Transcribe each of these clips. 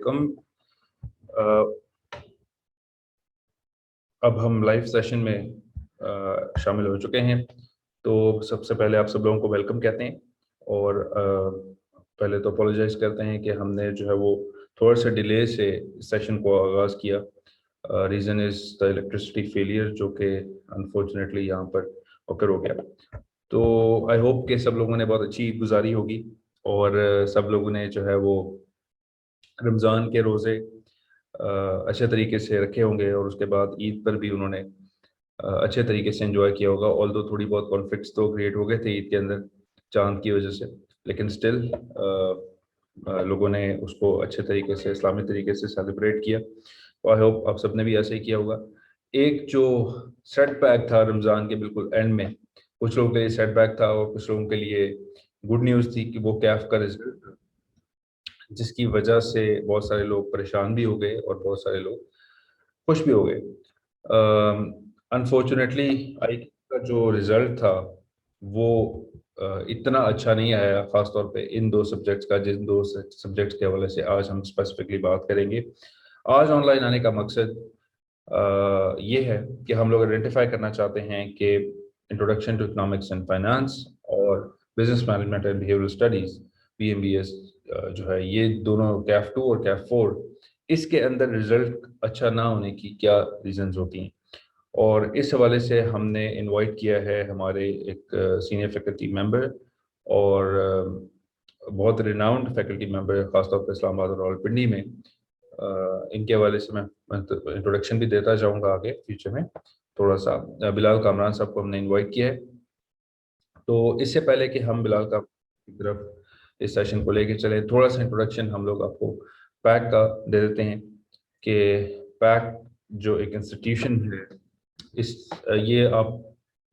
Welcome. अब हम live session में शामिल हो चुके हैं, तो सबसे पहले आप सब लोगों को वेलकम कहते हैं। और पहले तो अपोलोजाइज करते हैं कि हमने जो है वो थोड़ा सा डिले से सेशन को आगाज़ किया। Reason is the electricity failure, जो कि अनफॉर्चुनेटली यहाँ पर ओकर हो गया। तो आई होप कि सब लोगों ने बहुत अच्छी ईद गुजारी होगी और सब लोगों ने जो है वो रमज़ान के रोज़े अच्छे तरीके से रखे होंगे और उसके बाद ईद पर भी उन्होंने अच्छे तरीके से एंजॉय किया होगा। ऑल्दो थोड़ी बहुत कॉन्फ्लिक्ट्स तो क्रिएट हो गए थे ईद के अंदर चांद की वजह से, लेकिन स्टिल लोगों ने उसको अच्छे तरीके से इस्लामी तरीके से सेलिब्रेट किया। तो आई होप आप सबने भी ऐसे ही किया होगा। एक जो सेटबैक था रमज़ान के बिल्कुल एंड में, कुछ लोगों के लिए सेटबैक था और कुछ लोगों के लिए गुड न्यूज़ थी कि वो कैफ का रिजल्ट, जिसकी वजह से बहुत सारे लोग परेशान भी हो गए और बहुत सारे लोग खुश भी हो गए। अनफॉर्चुनेटली आई का जो रिज़ल्ट था वो इतना अच्छा नहीं आया, ख़ास तौर पे इन दो सब्जेक्ट्स का, जिन दो सब्जेक्ट्स के हवाले से आज हम स्पेसिफिकली बात करेंगे। आज ऑनलाइन आने का मकसद ये है कि हम लोग आइडेंटिफाई करना चाहते हैं कि introduction to economics and finance और business management and behavioural studies BMBS जो है, ये दोनों कैफ 2 और कैफ 4, इसके अंदर रिजल्ट अच्छा ना होने की क्या रीजंस होती हैं। और इस हवाले से हमने इनवाइट किया है हमारे एक सीनियर फैकल्टी मेंबर और बहुत रिनाउंड फैकल्टी मेंबर, ख़ासतौर पर इस्लामाबाद और रावलपिंडी में। इनके हवाले से मैं इंट्रोडक्शन भी देता जाऊंगा आगे फ्यूचर में थोड़ा सा। बिलाल कामरान साहब को हमने इनवाइट किया है। तो इससे पहले कि हम बिलाल का की तरफ इस सेशन को लेके चले, थोड़ा सा इंट्रोडक्शन हम लोग आपको पैक का दे देते हैं कि पैक जो एक इंस्टीट्यूशन है, इस ये आप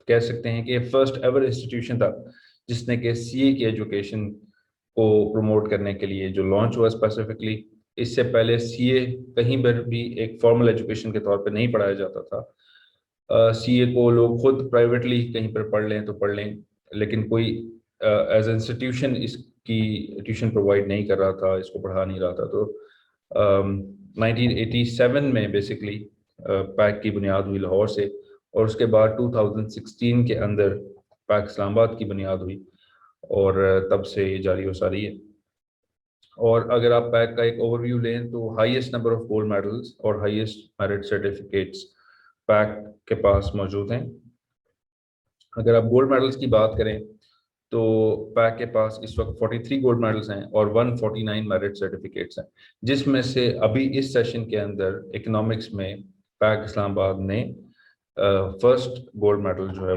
कह सकते हैं कि फर्स्ट एवर इंस्टीट्यूशन था जिसने कि CA की एजुकेशन को प्रमोट करने के लिए जो लॉन्च हुआ स्पेसिफिकली। इससे पहले CA कहीं पर भी एक फॉर्मल एजुकेशन के तौर पे नहीं पढ़ाया जाता था। CA को लोग खुद प्राइवेटली कहीं पर पढ़ लें तो पढ़ लें, लेकिन कोई एज इंस्टीट्यूशन इसकी ट्यूशन प्रोवाइड नहीं कर रहा था, इसको पढ़ा नहीं रहा था। तो 1987 में बेसिकली पैक की बुनियाद हुई लाहौर से, और उसके बाद 2016 के अंदर पैक इस्लामाबाद की बुनियाद हुई और तब से ये जारी हो सारी है। और अगर आप पैक का एक ओवरव्यू लें तो highest number of gold medals और हाईएस्ट मेरिट सर्टिफिकेट्स पैक के पास मौजूद हैं। अगर आप गोल्ड मेडल्स की बात करें तो पैक के पास इस वक्त 43 गोल्ड मेडल्स हैं और 149 मेरिट सर्टिफिकेट्स हैं, जिसमें से अभी इस सेशन के अंदर इकोनॉमिक्स में पैक इस्लामाबाद ने फर्स्ट गोल्ड मेडल जो है,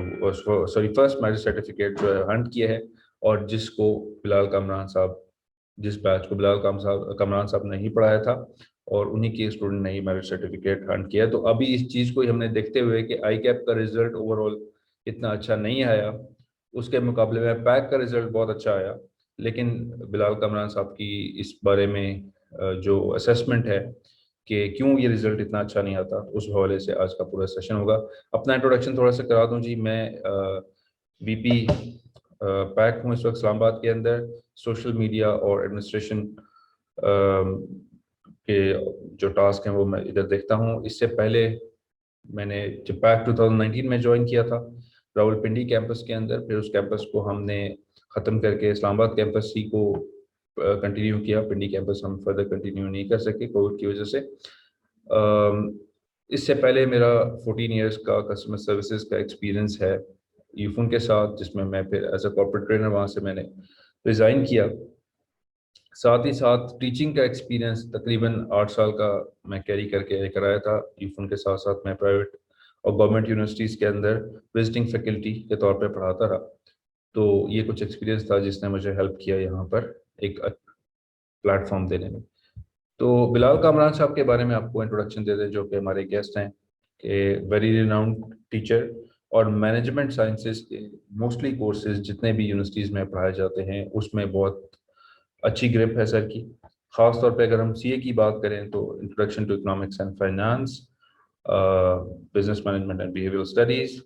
सॉरी फर्स्ट मेरिट सर्टिफिकेट जो है हंट किया है, और जिसको बिलाल कामरान साहब, जिस बैच को बिलाल कामरान साहब ने ही पढ़ाया था और उन्हीं के स्टूडेंट ने ही मेरिट सर्टिफिकेट हंट किया। तो अभी इस चीज़ को ही हमने देखते हुए कि आई कैप का रिजल्ट ओवरऑल इतना अच्छा नहीं आया, उसके मुकाबले में पैक का रिजल्ट बहुत अच्छा आया। लेकिन बिलाल कामरान साहब की इस बारे में जो असेसमेंट है कि क्यों ये रिजल्ट इतना अच्छा नहीं आता, उस हवाले से आज का पूरा सेशन होगा। अपना इंट्रोडक्शन थोड़ा सा करा दूं जी। मैं VP पैक हूँ इस वक्त इस्लामाबाद के अंदर। सोशल मीडिया और एडमिनिस्ट्रेशन के जो टास्क हैं वो मैं इधर देखता हूँ। इससे पहले मैंने जब पैक 2019 में ज्वाइन किया था रावलपिंडी कैंपस के अंदर, फिर उस कैंपस को हमने ख़त्म करके इस्लामाबाद कैंपस ही को कंटिन्यू किया। पिंडी कैंपस हम फर्दर कंटिन्यू नहीं कर सके कोविड की वजह से। इससे पहले मेरा 14 इयर्स का कस्टमर सर्विसेज का एक्सपीरियंस है यूफोन के साथ, जिसमें मैं फिर एज अ कॉर्पोरेट ट्रेनर वहाँ से मैंने रिज़ाइन किया। साथ ही साथ टीचिंग का एक्सपीरियंस तकरीबन 8 साल का मैं कैरी करके लेकर आया था यूफोन के साथ साथ। मैं प्राइवेट और गवर्नमेंट यूनिवर्सिटीज़ के अंदर विजिटिंग फैकल्टी के तौर पर पढ़ाता रहा। तो ये कुछ एक्सपीरियंस था जिसने मुझे हेल्प किया यहाँ पर एक प्लेटफॉर्म देने में। तो बिलाल कामरान साहब के बारे में आपको इंट्रोडक्शन दे दें, जो कि हमारे गेस्ट हैं, कि वेरी रिनाउंड टीचर और मैनेजमेंट साइंसेज के मोस्टली कोर्सेज जितने भी यूनिवर्सिटीज़ में पढ़ाए जाते हैं उसमें बहुत अच्छी ग्रिप है सर की। ख़ास तौर पे अगर हम CA की बात करें तो introduction to economics and finance, business management and behavioural studies.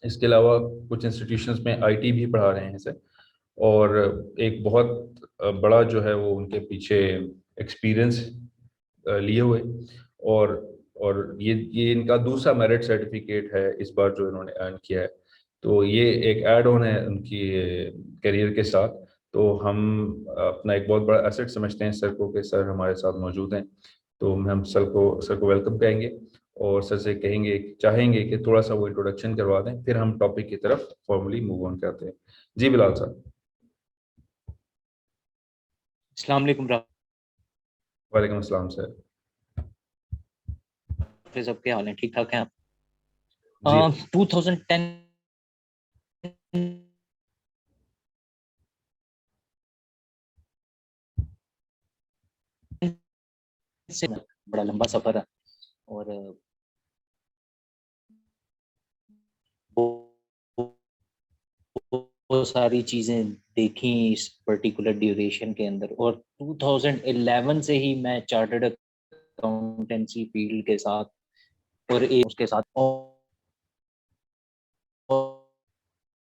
इसके अलावा कुछ इंस्टीट्यूशंस में IT भी पढ़ा रहे हैं सर। और एक बहुत बड़ा जो है वो उनके पीछे एक्सपीरियंस लिए हुए, और ये इनका दूसरा मेरिट सर्टिफिकेट है इस बार जो इन्होंने अर्न किया है। तो ये एक ऐड ऑन है उनकी करियर के साथ। तो हम अपना एक बहुत बड़ा एसेट समझते हैं सर को, कि सर हमारे साथ मौजूद हैं। तो हम सर को वेलकम कहेंगे, और सर से चाहेंगे कि थोड़ा सा वो इंट्रोडक्शन करवा दें, फिर हम टॉपिक की तरफ फॉर्मली मूव ऑन करते हैं। जी बिलाल साहब। अस्सलाम वालेकुम वालेकुम अस्सलाम सर। सब क्या हाल है? ठीक ठाक हैं जी। आप? 2010 से बड़ा लंबा सफर है, और बहुत सारी चीजें देखी इस पर्टिकुलर ड्यूरेशन के अंदर। और 2011 से ही मैं चार्टर्ड अकाउंटेंसी फील्ड के साथ और उसके साथ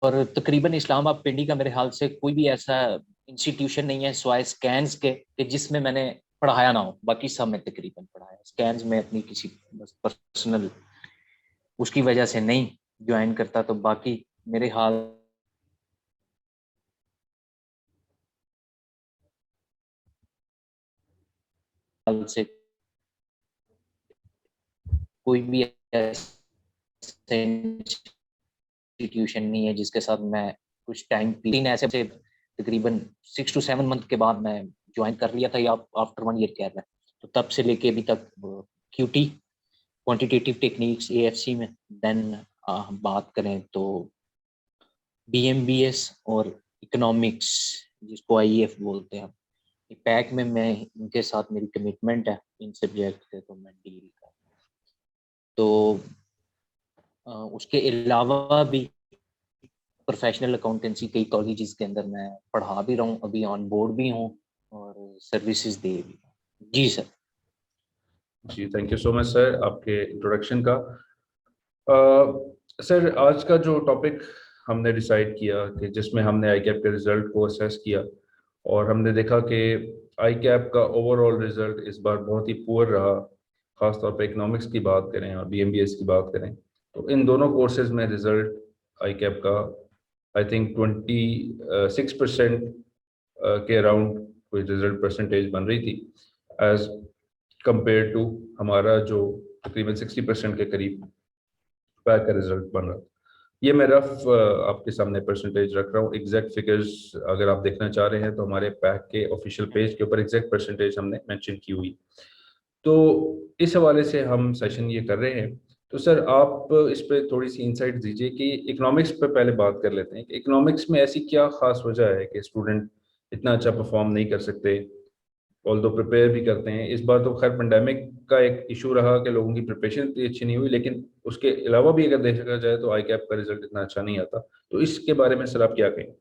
और तकरीबन इस्लामाबाद पिंडी का मेरे ख्याल से कोई भी ऐसा इंस्टीट्यूशन नहीं है स्वाय स्कैन्स के कि जिसमें मैंने पढ़ाया ना हो। बाकी सब में तकरीबन पढ़ाया। स्कैन्स में अपनी किसी पर्सनल उसकी वजह से नहीं ज्वाइन करता, तो बाकी मेरे हाल से कोई भी ऐसा इंस्टीट्यूशन नहीं है जिसके साथ मैं कुछ टाइम, 3 ऐसे से तकरीबन 6 to 7 मंथ के बाद मैं ज्वाइन कर लिया था, या आफ्टर 1 ईयर कह रहा है। तो तब से लेके अभी तक क्यूटी क्वांटिटेटिव टेक्निक्स एएफसी में, देन बात करें तो बीएमबीएस और इकोनॉमिक्स जिसको आईईएफ बोलते हैं। पैक में मैं इनके साथ मेरी कमिटमेंट है इन सब्जेक्ट से, तो मैं डील कर। तो उसके अलावा भी प्रोफेशनल अकाउंटेंसी कई कॉलेजेस के अंदर मैं पढ़ा भी रहा हूँ, अभी ऑन बोर्ड भी हूँ और सर्विसेज दे भी हूँ। जी सर। जी thank you so much sir आपके इंट्रोडक्शन का। सर आज का जो टॉपिक हमने डिसाइड किया, कि जिसमें हमने आई कैप के रिजल्ट को असेस किया, और हमने देखा कि आई कैप का ओवरऑल रिजल्ट इस बार बहुत ही पुअर रहा। ख़ासतौर पे इकोनॉमिक्स की बात करें और बीएमबीएस की बात करें, तो इन दोनों कोर्सेज में रिजल्ट आई कैप का आई थिंक 26% के अराउंड कोई रिजल्ट परसेंटेज बन रही थी, एज कंपेयर टू हमारा जो तकरीबन 60% के करीब पैक का रिजल्ट बन रहा। ये मैं रफ आपके सामने परसेंटेज रख रहा हूँ। एग्जैक्ट फिगर्स अगर आप देखना चाह रहे हैं तो हमारे पैक के ऑफिशियल पेज के ऊपर एग्जैक्ट परसेंटेज हमने मेंशन की हुई। तो इस हवाले से हम सेशन ये कर रहे हैं। तो सर आप इस पे थोड़ी सी इंसाइट दीजिए कि इकोनॉमिक्स पे पहले बात कर लेते हैं कि इकोनॉमिक्स में ऐसी क्या खास वजह है कि स्टूडेंट इतना अच्छा परफॉर्म नहीं कर सकते, ऑल्दो प्रिपेयर भी करते हैं। इस बार तो खैर पेंडेमिक का एक इशू रहा कि लोगों की प्रिपरेशन इतनी अच्छी नहीं हुई, लेकिन उसके अलावा भी अगर देखा जाए तो आई कैप का रिजल्ट इतना अच्छा नहीं आता। तो इसके बारे में सर आप क्या कहें?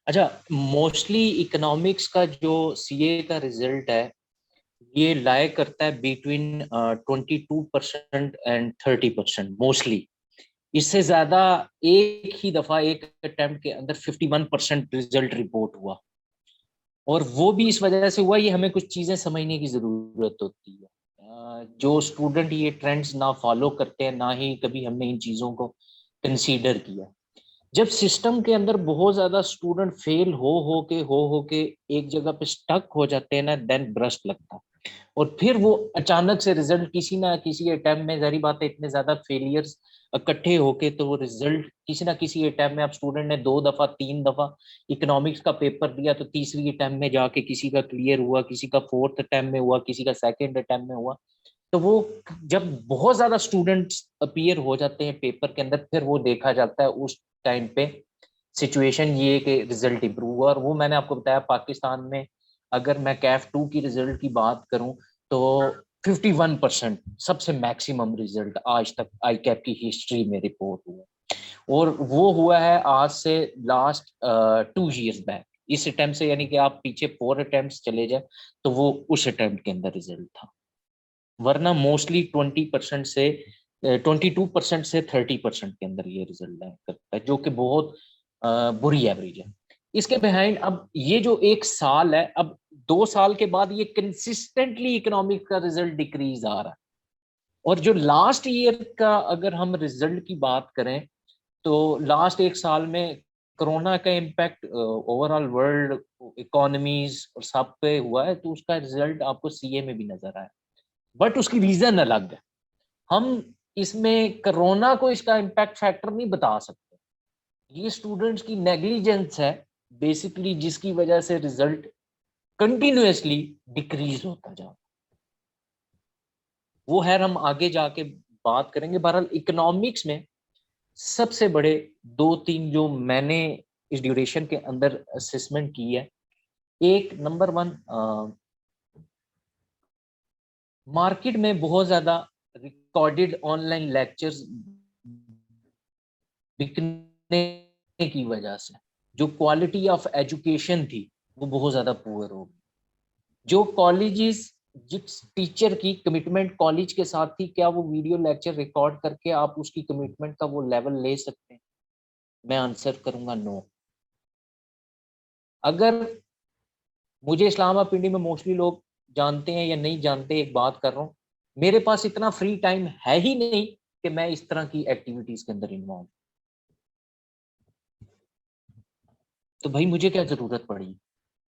अच्छा, मोस्टली इकोनॉमिक्स का जो सीए का रिजल्ट है ये लाए करता है बिटवीन 22% एंड 30% मोस्टली। इससे ज्यादा एक ही दफा एक अटेम्प्ट के अंदर 51% रिजल्ट रिपोर्ट हुआ, और वो भी इस वजह से हुआ, ये हमें कुछ चीजें समझने की जरूरत होती है। जो स्टूडेंट ये ट्रेंड्स ना फॉलो करते हैं, ना ही कभी हमने इन चीजों को कंसीडर किया। जब सिस्टम के अंदर बहुत ज्यादा स्टूडेंट फेल हो के एक जगह पे स्टक हो जाते हैं ना, देन ब्रस्ट लगता है। और फिर वो अचानक से रिजल्ट किसी ना किसी अटेम्प्ट में, जारी बात है इतने ज्यादा फेलियर्स इकट्ठे होके, तो वो रिजल्ट किसी ना किसी अटेम्प्ट में, आप स्टूडेंट ने 2 दफा 3 दफा इकोनॉमिक्स का पेपर दिया, तो तीसरी अटेम्प्ट में जाके किसी का क्लियर हुआ, किसी का फोर्थ अटेम्प्ट में हुआ, किसी का सेकंड अटेम्प्ट में हुआ। तो वो जब बहुत ज्यादा स्टूडेंट्स अपीयर हो जाते हैं पेपर के अंदर, फिर वो देखा जाता है उस टाइम पे सिचुएशन ये कि रिजल्ट इंप्रूव हुआ। और वो मैंने आपको बताया पाकिस्तान में, अगर मैं कैफ 2 की रिजल्ट की बात करूं तो 51% सबसे मैक्सिमम रिजल्ट आज तक आई कैप की हिस्ट्री में रिपोर्ट हुआ। और वो हुआ है आज से लास्ट 2 years बैक। इस अटेम्प्ट से, यानी कि आप पीछे 4 अटेम्प्ट चले जाए, तो वो उस अटेम्प्ट के अंदर रिजल्ट था। वरना मोस्टली 20% से 22% से 30% के अंदर ये रिजल्ट करता है, जो कि बहुत बुरी एवरेज है। इसके बिहाइंड अब ये जो एक साल है, अब 2 साल के बाद ये कंसिस्टेंटली इकोनॉमिक का रिजल्ट डिक्रीज आ रहा है। और जो लास्ट ईयर का अगर हम रिजल्ट की बात करें तो लास्ट एक साल में कोरोना का इम्पैक्ट ओवरऑल वर्ल्ड इकोनॉमीज और सब पे हुआ है, तो उसका रिजल्ट आपको सीए में भी नजर आया, बट उसकी रीजन अलग है। हम इसमें कोरोना को इसका इम्पैक्ट फैक्टर नहीं बता सकते, ये स्टूडेंट्स की नेग्लिजेंस है बेसिकली, जिसकी वजह से रिजल्ट कंटिन्यूअसली डिक्रीज होता जा रहा है। वो है हम आगे जाके बात करेंगे। बहरहाल इकोनॉमिक्स में सबसे बड़े 2-3 जो मैंने इस ड्यूरेशन के अंदर असेसमेंट की है, एक नंबर 1, मार्केट में बहुत ज्यादा रिकॉर्डेड ऑनलाइन लेक्चर्स बिकने की वजह से जो क्वालिटी ऑफ एजुकेशन थी वो बहुत ज्यादा पुअर हो गई। जो कॉलेजेस, जिस टीचर की कमिटमेंट कॉलेज के साथ थी, क्या वो वीडियो लेक्चर रिकॉर्ड करके आप उसकी कमिटमेंट का वो लेवल ले सकते हैं? मैं आंसर करूंगा नो। अगर मुझे इस्लामाबाद पिंडी में मोस्टली लोग जानते हैं या नहीं जानते, एक बात कर रहा हूँ, मेरे पास इतना फ्री टाइम है ही नहीं कि मैं इस तरह की एक्टिविटीज के अंदर इन्वॉल्व। तो भाई मुझे क्या जरूरत पड़ी?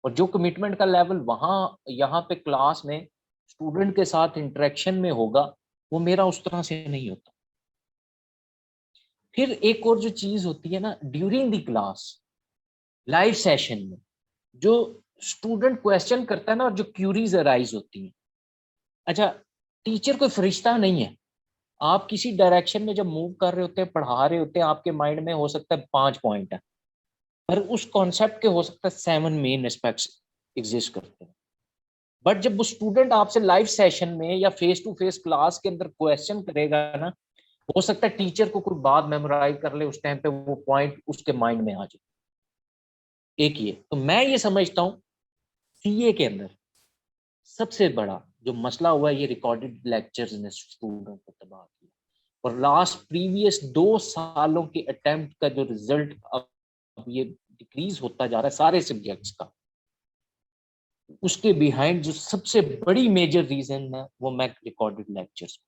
और जो कमिटमेंट का लेवल वहां यहाँ पे क्लास में स्टूडेंट के साथ इंटरेक्शन में होगा, वो मेरा उस तरह से नहीं होता। फिर एक और जो चीज होती है ना, during the class live session में जो स्टूडेंट क्वेश्चन करता है ना, और जो क्यूरीज अराइज होती है, अच्छा टीचर कोई फरिश्ता नहीं है। आप किसी डायरेक्शन में जब मूव कर रहे होते हैं, पढ़ा रहे होते हैं, आपके माइंड में हो सकता है 5 पॉइंट है, पर उस कॉन्सेप्ट के हो सकता है 7 मेन एस्पेक्ट्स एग्जिस्ट करते हैं। बट जब वो स्टूडेंट आपसे लाइव सेशन में या फेस टू फेस क्लास के अंदर क्वेश्चन करेगा ना, हो सकता है टीचर को कोई बात मेमोराइज कर ले, उस टाइम पे वो पॉइंट उसके माइंड में आ जाए। एक ये तो मैं ये समझता हूँ सीए के अंदर सबसे बड़ा जो मसला हुआ है, ये रिकॉर्डेड लेक्चर्स ने स्टूडेंट को तबाह किया। और लास्ट प्रीवियस 2 सालों के अटेम्प्ट का जो रिजल्ट अब ये डिक्रीज होता जा रहा है सारे सब्जेक्ट्स का, उसके बिहाइंड जो सबसे बड़ी मेजर रीजन है वो मैं रिकॉर्डेड लेक्चर्स।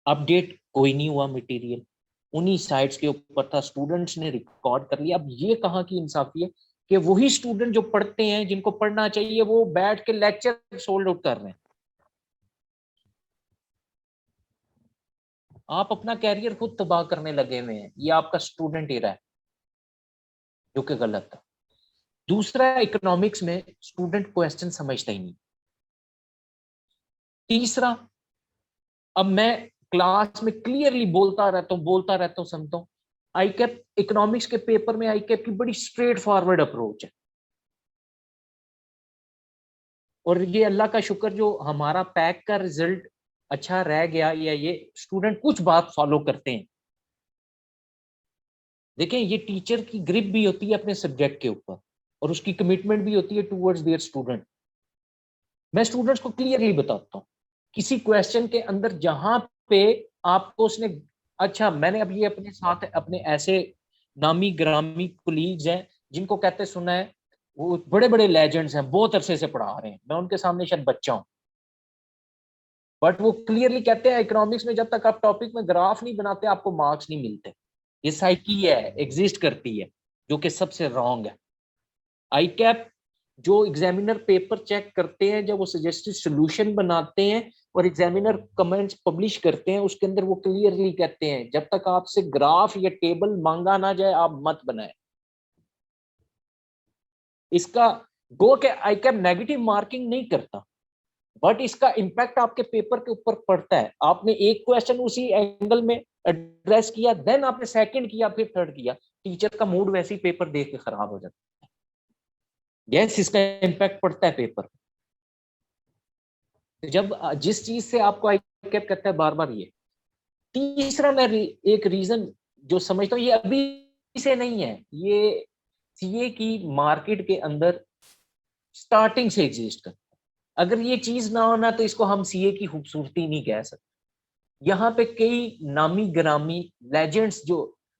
अपडेट कोई नहीं हुआ मटेरियल, उन्हीं साइट्स के ऊपर था, स्टूडेंट्स ने रिकॉर्ड कर लिया। अब ये कहाँ की इंसाफी है कि वही स्टूडेंट जो पढ़ते हैं, जिनको पढ़ना चाहिए, वो बैठ के लेक्चर सोल्ड आउट कर रहे हैं। आप अपना कैरियर खुद तबाह करने लगे हुए हैं, ये आपका स्टूडेंट एरा है, जो कि गलत है। दूसरा, इकोनॉमिक्स में स्टूडेंट क्वेश्चन समझता ही नहीं। तीसरा, अब मैं क्लास में क्लियरली बोलता रहता हूँ समझता हूँ, आईकैप इकोनॉमिक्स के पेपर में आईकैप की बड़ी स्ट्रेट फॉरवर्ड अप्रोच है। और ये अल्लाह का शुक्र जो हमारा पैक का रिजल्ट अच्छा रह गया, या ये स्टूडेंट कुछ बात फॉलो करते हैं। देखें, ये टीचर की ग्रिप भी होती है अपने सब्जेक्ट के ऊपर, और उसकी कमिटमेंट भी होती है टूवर्ड्स देयर स्टूडेंट। मैं स्टूडेंट्स को क्लियरली बताता हूँ, किसी क्वेश्चन के अंदर जहां पे आपको उसने, अच्छा मैंने अब ये अपने साथ अपने ऐसे नामी ग्रामी कुलीग्स हैं जिनको कहते सुना है, वो बड़े बड़े लेजेंड्स हैं, बहुत अरसे से पढ़ा रहे हैं, मैं उनके सामने शायद बच्चा हूँ, बट वो क्लियरली कहते हैं इकोनॉमिक्स में जब तक आप टॉपिक में ग्राफ नहीं बनाते आपको मार्क्स नहीं मिलते। ये साइकी है, एग्जिस्ट करती है, जो कि सबसे रॉन्ग है। आईकैप जो एग्जामिनर पेपर चेक करते हैं, जब वो सजेस्टेड सोल्यूशन बनाते हैं और एग्जामिनर कमेंट्स पब्लिश करते हैं, उसके अंदर वो क्लियरली कहते हैं जब तक आपसे ग्राफ या टेबल मांगा ना जाए आप मत बनाए। इसका गो के आईकैप नेगेटिव मार्किंग नहीं करता, बट इसका इम्पैक्ट आपके पेपर के ऊपर पड़ता है। आपने एक क्वेश्चन उसी एंगल में एड्रेस किया, देन आपने सेकंड किया, फिर थर्ड किया, टीचर का मूड वैसे ही पेपर देख के खराब हो जाता है। यस, इसका इम्पैक्ट पड़ता है पेपर। जब जिस चीज से आपको आईकैप कहता है बार बार ये। तीसरा, मैं एक रीजन जो समझता हूँ, ये अभी से नहीं है, ये सीए की मार्केट के अंदर स्टार्टिंग से एग्जिस्ट करता है। अगर ये चीज ना होना तो इसको हम सीए की खूबसूरती नहीं कह सकते। यहाँ पे कई नामी ग्रामी लेजेंड्स जो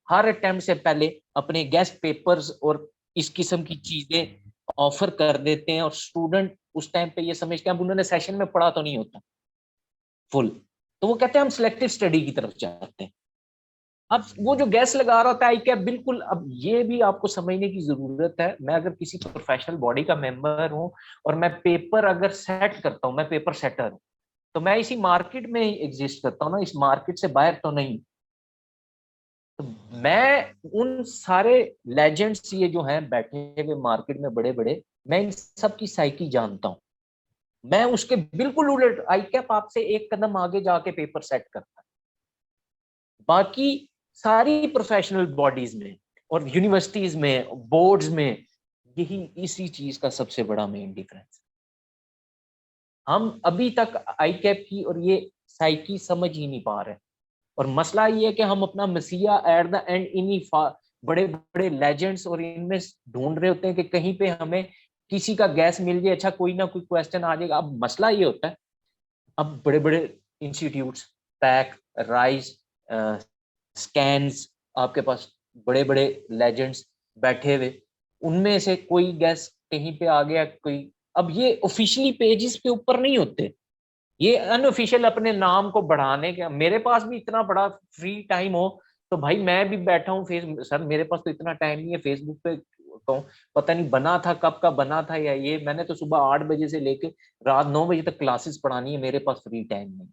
हर अटेम्प्ट से पहले अपने गेस्ट पेपर्स और इस किस्म की चीजें ऑफर कर देते हैं, और स्टूडेंट उस टाइम पे ये समझ के, अब उन्होंने सेशन में पढ़ा तो नहीं होता फुल, तो वो कहते हैं हम सिलेक्टिव स्टडी की तरफ जाते हैं। अब वो जो गैस लगा रहा होता है आई कैप, बिल्कुल, अब ये भी आपको समझने की जरूरत है। मैं अगर किसी प्रोफेशनल बॉडी का मेंबर हूं और मैं पेपर अगर सेट करता हूं, मैं पेपर सेटर हूं, तो मैं इसी मार्केट में एग्जिस्ट करता हूं ना, इस मार्केट से बाहर तो नहीं। तो मैं उन सारे लेजेंड्स ये जो हैं बैठे हुए मार्केट में बड़े बड़े, मैं इन सब की साइकी जानता हूं। मैं उसके बिल्कुल उलट, आई कैप आपसे एक कदम आगे जाके पेपर सेट करता है। बाकी सारी प्रोफेशनल बॉडीज में और यूनिवर्सिटीज में, बोर्ड्स में, यही इसी चीज का सबसे बड़ा मेन डिफरेंस। हम अभी तक आई कैप की और ये साइकी समझ ही नहीं पा रहे। और मसला ये है कि हम अपना मसीहा एट द एंड इन्हीं बड़े बड़े लेजेंड्स और इनमें ढूंढ रहे होते हैं कि कहीं पे हमें किसी का गैस मिल जाए, अच्छा कोई ना कोई क्वेश्चन आ जाएगा। अब मसला ये होता है, अब बड़े बड़े इंस्टीट्यूट्स, पैक, राइज, स्कैन्स, आपके पास बड़े बड़े लेजेंड्स बैठे हुए, उनमें से कोई गैस कहीं पे आ गया कोई। अब ये ऑफिशियली पेजेस के ऊपर नहीं होते, ये अनऑफिशियल अपने नाम को बढ़ाने के। मेरे पास भी इतना बड़ा फ्री टाइम हो तो भाई मैं भी बैठा हूँ फेस, सर मेरे पास तो इतना टाइम नहीं है फेसबुक पे, कहूँ पता नहीं बना था कब का बना था, या ये मैंने तो सुबह 8 बजे से लेके रात 9 बजे तक क्लासेस पढ़ानी है, मेरे पास फ्री टाइम नहीं।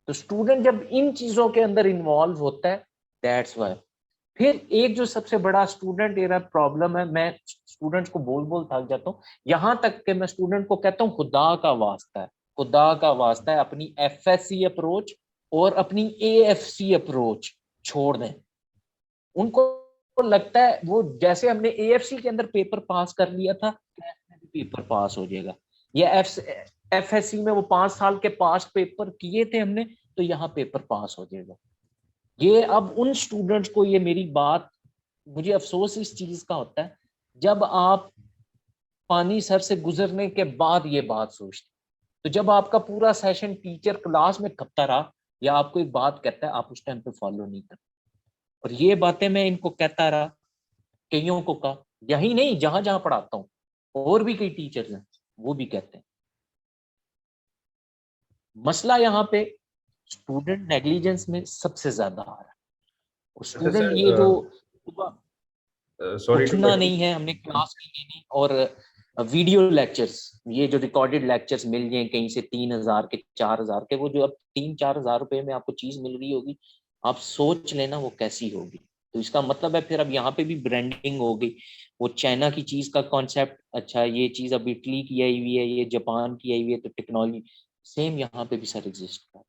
तो स्टूडेंट जब इन चीजों के अंदर इन्वॉल्व होता है, दैट्स वाई। फिर एक जो सबसे बड़ा स्टूडेंट एरा प्रॉब्लम है, मैं स्टूडेंट्स को बोल बोल थक जाता हूँ, यहां तक कि मैं स्टूडेंट को कहता हूँ खुदा का वास्ता है, खुदा का वास्ता है, अपनी एफएससी अप्रोच और अपनी एएफसी अप्रोच छोड़ दें। उनको लगता है वो जैसे हमने एएफसी के अंदर पेपर पास कर लिया था, इसमें भी पेपर पास हो जाएगा। या एफएससी में वो 5 साल के पास पेपर किए थे हमने, तो यहाँ पेपर पास हो जाएगा। ये अब उन स्टूडेंट्स को, ये मेरी बात, मुझे अफसोस इस चीज का होता है, जब आप पानी सर से गुजरने के बाद ये बात सोचते, तो जब आपका पूरा सेशन टीचर क्लास में करता रहा या आपको एक बात कहता है, आप उस टाइम पे फॉलो नहीं करते। और ये बातें मैं इनको कहता रहा, कईयों को कहा, यही नहीं जहां जहां पढ़ाता हूँ, और भी कई टीचर्स हैं वो भी कहते हैं। मसला यहाँ पे स्टूडेंट नेग्लिजेंस में सबसे ज्यादा आ रहा है। अच्छा स्टूडेंट ये जो सर, सॉरी टू उठना कट नहीं है, हमने क्लास नहीं लेनी, और वीडियो लेक्चर्स, ये जो रिकॉर्डेड लेक्चर्स मिल जाए कहीं से 3,000 के 4,000 के, वो जो अब 3-4 हज़ार रुपए में आपको चीज मिल रही होगी, आप सोच लेना वो कैसी होगी। तो इसका मतलब है फिर अब यहाँ पे भी ब्रांडिंग होगी, वो चाइना की चीज का कॉन्सेप्ट, अच्छा ये चीज अब इटली की आई हुई है, ये जापान की आई हुई है, तो टेक्नोलॉजी सेम यहाँ पे भी सर एग्जिस्ट कर।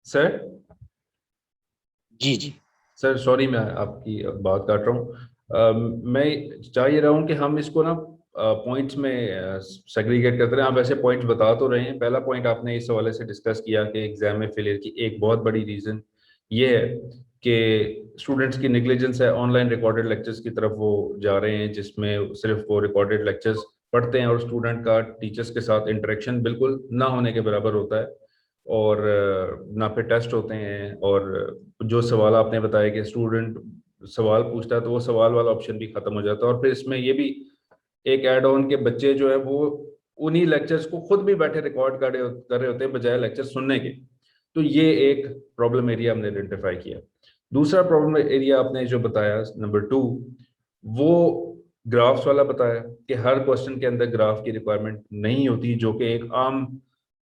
सर। जी जी। सर सॉरी, मैं आपकी बात काट रहा हूँ। मैं चाह ये रहा हूँ कि हम इसको ना पॉइंट्स में सेग्रीगेट करते रहे। आप ऐसे पॉइंट्स बता तो रहे हैं। पहला पॉइंट आपने इस हवाले से डिस्कस किया कि एग्जाम में फेलियर की एक बहुत बड़ी रीज़न ये है कि स्टूडेंट्स की निगलिजेंस है, ऑनलाइन रिकॉर्डेड लेक्चर्स की तरफ वो जा रहे हैं, जिसमें सिर्फ वो रिकॉर्डेड लेक्चर्स पढ़ते हैं और स्टूडेंट का टीचर्स के साथ इंटरेक्शन बिल्कुल ना होने के बराबर होता है। और ना फिर टेस्ट होते हैं। और जो सवाल आपने बताया कि स्टूडेंट सवाल पूछता है तो वो सवाल वाला ऑप्शन भी खत्म हो जाता है। और फिर इसमें ये भी एक ऐड ऑन के बच्चे जो है वो उन्हीं लेक्चर्स को खुद भी बैठे रिकॉर्ड कर रहे होते हैं बजाय लेक्चर सुनने के। तो ये एक प्रॉब्लम एरिया हमने आइडेंटिफाई किया। दूसरा प्रॉब्लम एरिया आपने जो बताया नंबर 2, वो ग्राफ्स वाला बताया कि हर क्वेश्चन के अंदर ग्राफ की रिक्वायरमेंट नहीं होती, जो कि एक आम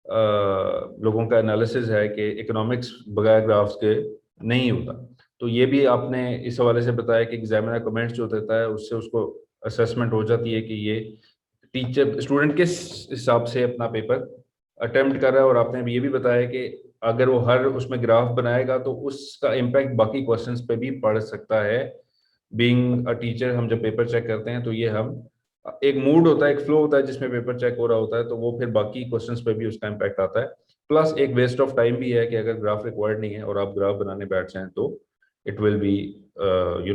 लोगों का एनालिसिस है कि इकोनॉमिक्स बगैर ग्राफ्स के नहीं होता। तो ये भी आपने इस हवाले से बताया कि एग्जामिनर कमेंट्स जो देता है उससे उसको असेसमेंट हो जाती है कि ये टीचर स्टूडेंट किस हिसाब से अपना पेपर अटेम्प्ट कर रहा है। और आपने ये भी बताया कि अगर वो हर उसमें ग्राफ बनाएगा तो उसका इम्पैक्ट बाकी क्वेश्चंस पे भी पड़ सकता है। बीइंग अ टीचर हम जब पेपर चेक करते हैं तो ये हम एक मूड होता है, एक फ्लो होता है जिसमें पेपर चेक हो रहा होता है, तो वो फिर बाकी क्वेश्चंस पे भी उसका इम्पैक्ट आता है। प्लस एक वेस्ट ऑफ टाइम भी है कि अगर ग्राफ रिक्वायर्ड नहीं है और आप ग्राफ बनाने बैठ जाएं तो इट विल बी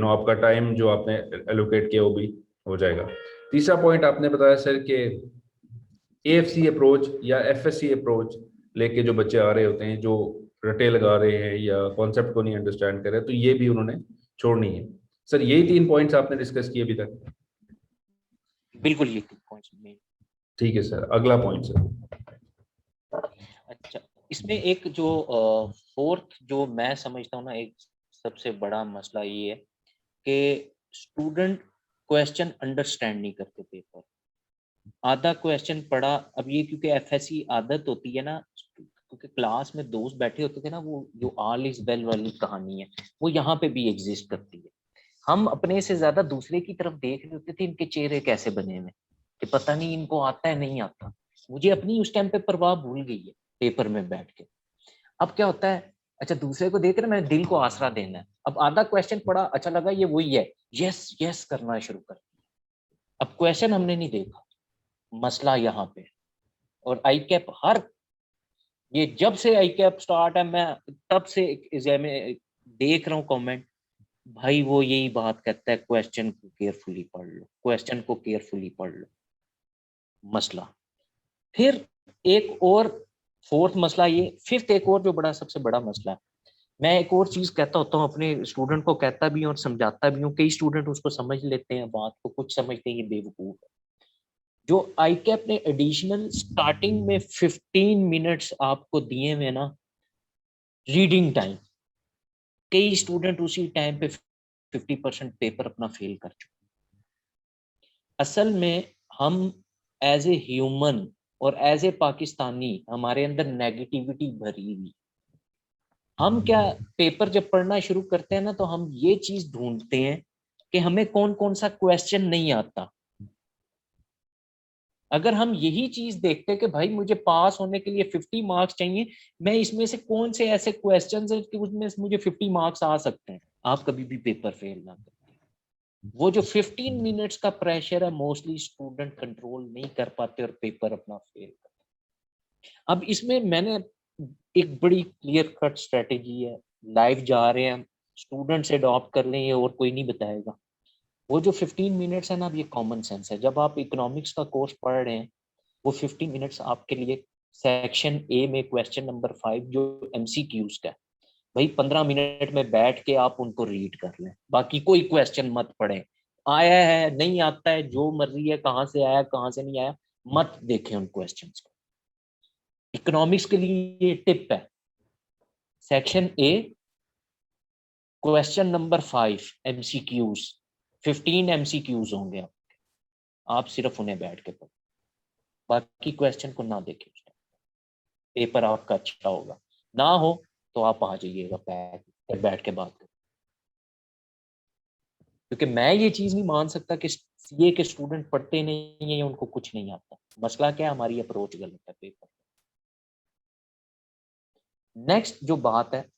आपका टाइम जो आपने एलोकेट किया वो भी हो जाएगा। तीसरा पॉइंट आपने बताया सर कि एएफसी अप्रोच या एफएससी अप्रोच लेके जो बच्चे आ रहे होते हैं, जो रटे लगा रहे हैं या कॉन्सेप्ट को नहीं अंडरस्टैंड कर रहे, तो ये भी उन्होंने छोड़नी है। सर यही 3 पॉइंट्स आपने डिस्कस किए अभी तक? बिल्कुल ये पॉइंट्स में। ठीक है सर, अगला पॉइंट सर। अच्छा, इसमें एक जो फोर्थ जो मैं समझता हूँ ना, एक सबसे बड़ा मसला ये है कि स्टूडेंट क्वेश्चन अंडरस्टैंड नहीं करते पेपर। आधा क्वेश्चन पढ़ा, अब ये क्योंकि एफएससी आदत होती है ना, क्योंकि क्लास में दोस्त बैठे होते थे ना, वो जो ऑल इज वेल वाली कहानी है वो यहाँ पे भी एग्जिस्ट करती है। हम अपने से ज्यादा दूसरे की तरफ देख रहे होते थे, इनके चेहरे कैसे बने हुए कि पता नहीं इनको आता है नहीं आता। मुझे अपनी उस टाइम पे परवाह भूल गई है पेपर में बैठ के। अब क्या होता है, अच्छा दूसरे को देख रहे, मैंने दिल को आसरा देना है। अब आधा क्वेश्चन पढ़ा, अच्छा लगा ये वही है, यस यस करना शुरू कर। अब क्वेश्चन हमने नहीं देखा, मसला यहाँ पे। और आई कैप हर, ये जब से आई कैप स्टार्ट है मैं तब से में देख रहा हूँ कमेंट, भाई वो यही बात कहता है, क्वेश्चन को केयरफुली पढ़ लो, क्वेश्चन को केयरफुली पढ़ लो। मसला फिर एक और फोर्थ मसला, ये फिफ्थ एक और जो बड़ा सबसे बड़ा मसला है। मैं एक और चीज कहता होता हूँ अपने स्टूडेंट को, कहता भी हूँ और समझाता भी हूँ। कई स्टूडेंट उसको समझ लेते हैं बात को, कुछ समझते हैं ये बेवकूफ है। जो आई कैप ने एडिशनल स्टार्टिंग में 15 मिनट्स आपको दिए हुए ना रीडिंग टाइम, कई स्टूडेंट उसी टाइम पे 50% पेपर अपना फेल कर चुके। असल में हम एज ए ह्यूमन और एज ए पाकिस्तानी हमारे अंदर नेगेटिविटी भरी हुई। हम क्या, पेपर जब पढ़ना शुरू करते हैं ना तो हम ये चीज ढूंढते हैं कि हमें कौन कौन सा क्वेश्चन नहीं आता। अगर हम यही चीज देखते कि भाई मुझे पास होने के लिए 50 मार्क्स चाहिए, मैं इसमें से कौन से ऐसे क्वेश्चंस हैं कि उसमें से मुझे 50 मार्क्स आ सकते हैं, आप कभी भी पेपर फेल ना करें। वो जो 15 मिनट्स का प्रेशर है मोस्टली स्टूडेंट कंट्रोल नहीं कर पाते और पेपर अपना फेल करते। अब इसमें मैंने एक बड़ी क्लियर कट स्ट्रेटेजी है, लाइव जा रहे हैं, स्टूडेंट से अडॉप्ट कर लें, ये और कोई नहीं बताएगा। वो जो 15 मिनट्स है ना, अब ये कॉमन सेंस है। जब आप इकोनॉमिक्स का कोर्स पढ़ रहे हैं, वो 15 मिनट्स आपके लिए सेक्शन ए में क्वेश्चन नंबर 5 जो एमसीक्यूज का है, भाई 15 मिनट में बैठ के आप उनको रीड कर लें, बाकी कोई क्वेश्चन मत पढ़ें। आया है नहीं आता है जो मर्जी है, कहाँ से आया कहाँ से नहीं आया, मत देखें उन क्वेश्चंस को। इकोनॉमिक्स के लिए ये टिप है, section A question number 5 MCQs, 15 MCQs होंगे, आप सिर्फ उन्हें बैठ के पढ़ो, बाकी क्वेश्चन को ना देखें। पेपर आपका अच्छा होगा, ना हो तो आप आ जाइएगा बैठ के बात करें। क्योंकि मैं ये चीज नहीं मान सकता कि सीए के स्टूडेंट पढ़ते नहीं है या उनको कुछ नहीं आता। मसला क्या है, हमारी अप्रोच गलत है पेपर। नेक्स्ट जो बात है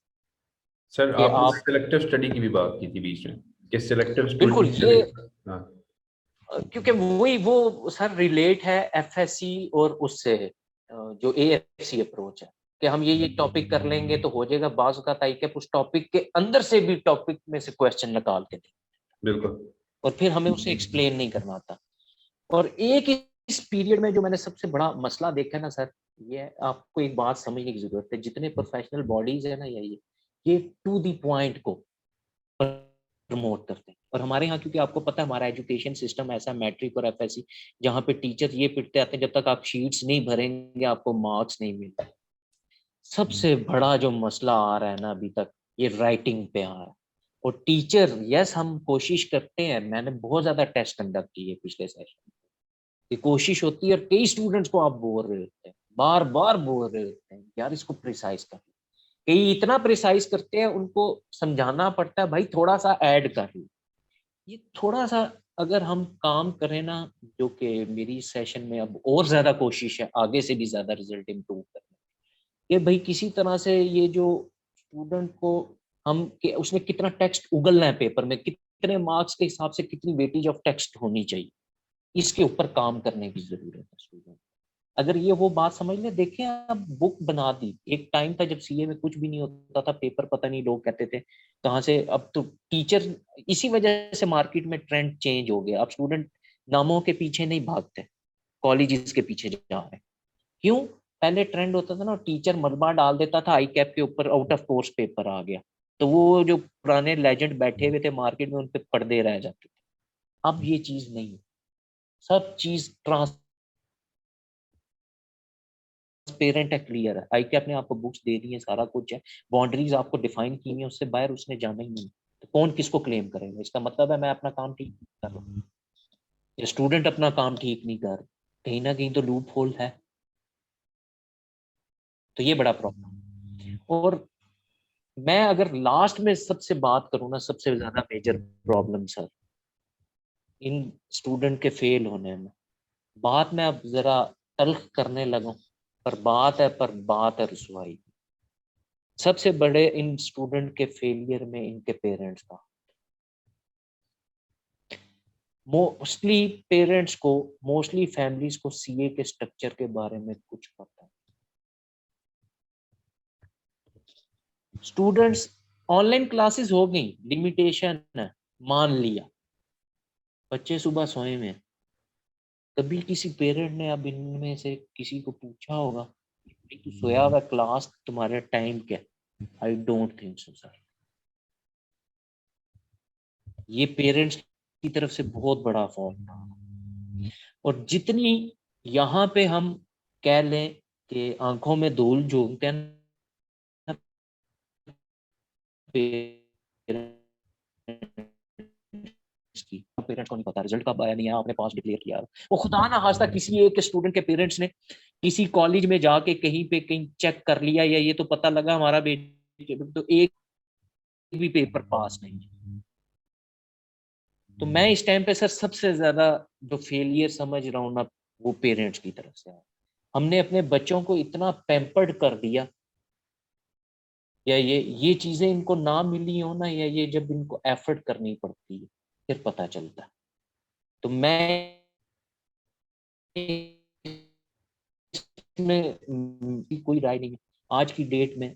सर कि आपने आप, सिलेक्टिव स्टडी की भी बात की थी बीच में, कि सिलेक्टिव बिल्कुल स्टडी ये, चलेगा। हाँ। क्योंकि वही वो सर रिलेट है एफएससी और उससे जो एएफसी अप्रोच है कि हम ये टॉपिक कर लेंगे तो हो जाएगा। बाज़ औक़ात आई कैप उस टॉपिक के अंदर से भी टॉपिक में से क्वेश्चन निकाल के दे बिल्कुल। और फिर हमें उसे एक्सप्लेन नहीं करना आता। और एक इस पीरियड में जो मैंने सबसे बड़ा मसला देखा ना सर, ये आपको एक बात समझने की जरूरत है, जितने प्रोफेशनल बॉडीज है ना ये टू द पॉइंट को प्रमोट करते हैं। और हमारे यहाँ क्योंकि आपको पता है हमारा एजुकेशन सिस्टम ऐसा मैट्रिक और एफएससी, जहाँ पे टीचर ये पिटते आते हैं जब तक आप शीट्स नहीं भरेंगे आपको मार्क्स नहीं मिलते। सबसे बड़ा जो मसला आ रहा है ना अभी तक, ये राइटिंग पे आ रहा है। और टीचर, यस हम कोशिश करते हैं, मैंने बहुत ज्यादा टेस्ट कंडक्ट किए पिछले सेशन, की कोशिश होती है और कई स्टूडेंट्स को आप बोल रहे होते हैं, बार बार बोल रहे होते हैं यार इसको प्रिसाइज कर। कई इतना प्रिसाइज करते हैं, उनको समझाना पड़ता है भाई थोड़ा सा ऐड कर लो। ये थोड़ा सा अगर हम काम करें ना, जो कि मेरी सेशन में अब और ज्यादा कोशिश है आगे से भी ज्यादा रिजल्ट इम्प्रूव करने कि भाई किसी तरह से ये जो स्टूडेंट को हम कि उसने कितना टेक्स्ट उगलना है पेपर में, कितने मार्क्स के हिसाब से कितनी वेटेज ऑफ टेक्स्ट होनी चाहिए, इसके ऊपर काम करने की जरूरत है स्टूडेंट। अगर ये वो बात समझ ले, देखें अब बुक बना दी। एक टाइम था जब सीए में कुछ भी नहीं होता था, पेपर पता नहीं लोग कहते थे कहाँ से, अब तो टीचर, इसी वजह से मार्केट में ट्रेंड चेंज हो गया। अब स्टूडेंट नामों के पीछे नहीं भागते, कॉलेजेस के पीछे जा रहे हैं। क्यों? पहले ट्रेंड होता था ना, टीचर मलबा डाल देता था आई कैप के ऊपर, आउट ऑफ कोर्स पेपर आ गया, तो वो जो पुराने लेजेंड बैठे हुए थे मार्केट में उन पे पर्दे रह जाते थे। अब ये चीज नहीं है, सब चीज ट्रांसपेरेंट है, क्लियर है। आई कैप ने आपको बुक्स दे दी है, सारा कुछ है, बाउंड्रीज आपको डिफाइन की हुई है, उससे बाहर उसने जाना ही नहीं। तो कौन किसको क्लेम करेगा? इसका मतलब है मैं अपना काम ठीक नहीं कर रहा, या स्टूडेंट अपना काम ठीक नहीं कर रहा, कहीं ना कहीं तो लूप होल है। तो ये बड़ा प्रॉब्लम। और मैं अगर लास्ट में सबसे बात करूँ ना, सबसे ज्यादा मेजर प्रॉब्लम सर इन स्टूडेंट के फेल होने में, बात मैं अब जरा तल्ख करने लगा, पर बात है रसवाई। सबसे बड़े इन स्टूडेंट के फेलियर में इनके पेरेंट्स का। मोस्टली पेरेंट्स को, मोस्टली फैमिलीज को सीए के स्ट्रक्चर के बारे में कुछ पता है। स्टूडेंट्स, ऑनलाइन क्लासेस हो गई, लिमिटेशन है, मान लिया, बच्चे सुबह सोए में, कभी किसी पेरेंट ने अब इनमें से किसी को पूछा होगा कि तू सोया हुआ, क्लास तुम्हारा टाइम क्या? I don't think so sir. ये पेरेंट्स की तरफ से बहुत बड़ा फॉल्ट था। और जितनी यहाँ पे हम कह लें कि आंखों में धूल झोंकते हैं ना की, पेरेंट्स को नहीं पता रिजल्ट कब आया, नहीं आया, आपने पास डिक्लेयर किया, वो खुदा ना खास्ता किसी एक स्टूडेंट के पेरेंट्स ने किसी कॉलेज में जाके कहीं पे कहीं चेक कर लिया, या ये तो पता लगा हमारा बेटे तो एक भी पेपर पास नहीं है। तो मैं इस टाइम पे सर सबसे ज्यादा जो फेलियर समझ रहा हूँ ना, वो पेरेंट्स की तरफ से है। हमने अपने बच्चों को इतना पैम्पर्ड कर दिया, या ये चीजें इनको ना मिली हो ना, या ये जब इनको एफर्ट करनी पड़ती है फिर पता चलता है। तो मैं इसमें कोई राय नहीं है। आज की डेट में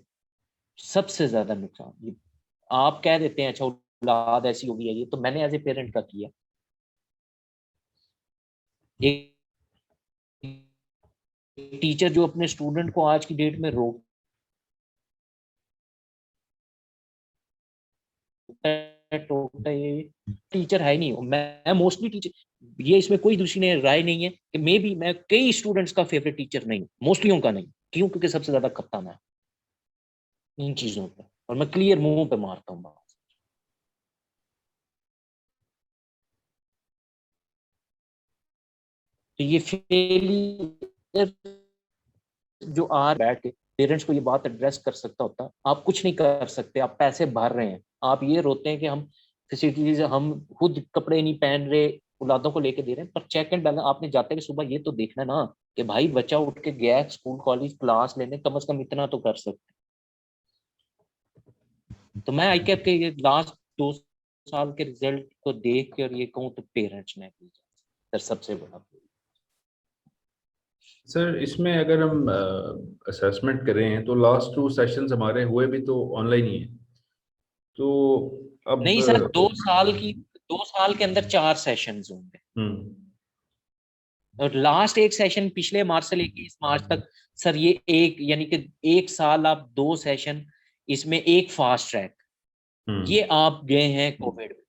सबसे ज्यादा नुकसान आप कह देते हैं अच्छा औलाद ऐसी होगी है, ये तो मैंने एज ए पेरेंट का किया। एक टीचर जो अपने स्टूडेंट को आज की डेट में रोकता है, टोकता है, ये टीचर है ही नहीं। मैं मोस्टली टीचर, ये इसमें कोई दूसरी ने राय नहीं है कि मे बी मैं कई स्टूडेंट्स का फेवरेट टीचर नहीं हूँ, मोस्टलियों का नहीं। क्यों? क्योंकि सबसे ज्यादा खपता मैं इन चीजों पे, और मैं क्लियर मुंह पे मारता हूँ बात। तो ये फेलियर जो आज बैठ के पेरेंट्स को ये बात एड्रेस कर सकता होता, आप कुछ नहीं कर सकते, आप पैसे भर रहे हैं, आप ये रोते हैं कि हम फैसिलिटीज, हम खुद कपड़े नहीं पहन रहे, औलादों को लेके दे रहे हैं, पर चेक एंड बैलेंस आपने जाते हुए सुबह ये तो देखना ना कि भाई बच्चा उठ के गया स्कूल कॉलेज क्लास लेने, कम से कम इतना तो कर सकते। तो मैं आई कैप के ये लास्ट 2 साल के रिजल्ट को देख कर ये कहूँ तो पेरेंट्स ने सर सबसे बड़ा। सर इसमें अगर हम असेसमेंट करें तो लास्ट 2 सेशंस हमारे हुए भी तो ऑनलाइन ही है। तो अब नहीं सर, 2 साल के अंदर 4 सेशंस होंगे, हम्म और लास्ट एक सेशन पिछले मार्च से लेके इस मार्च तक सर, ये एक यानी कि 1 साल आप 2 सेशन, इसमें एक फास्ट ट्रैक, हम्म ये आप गए हैं कोविड में।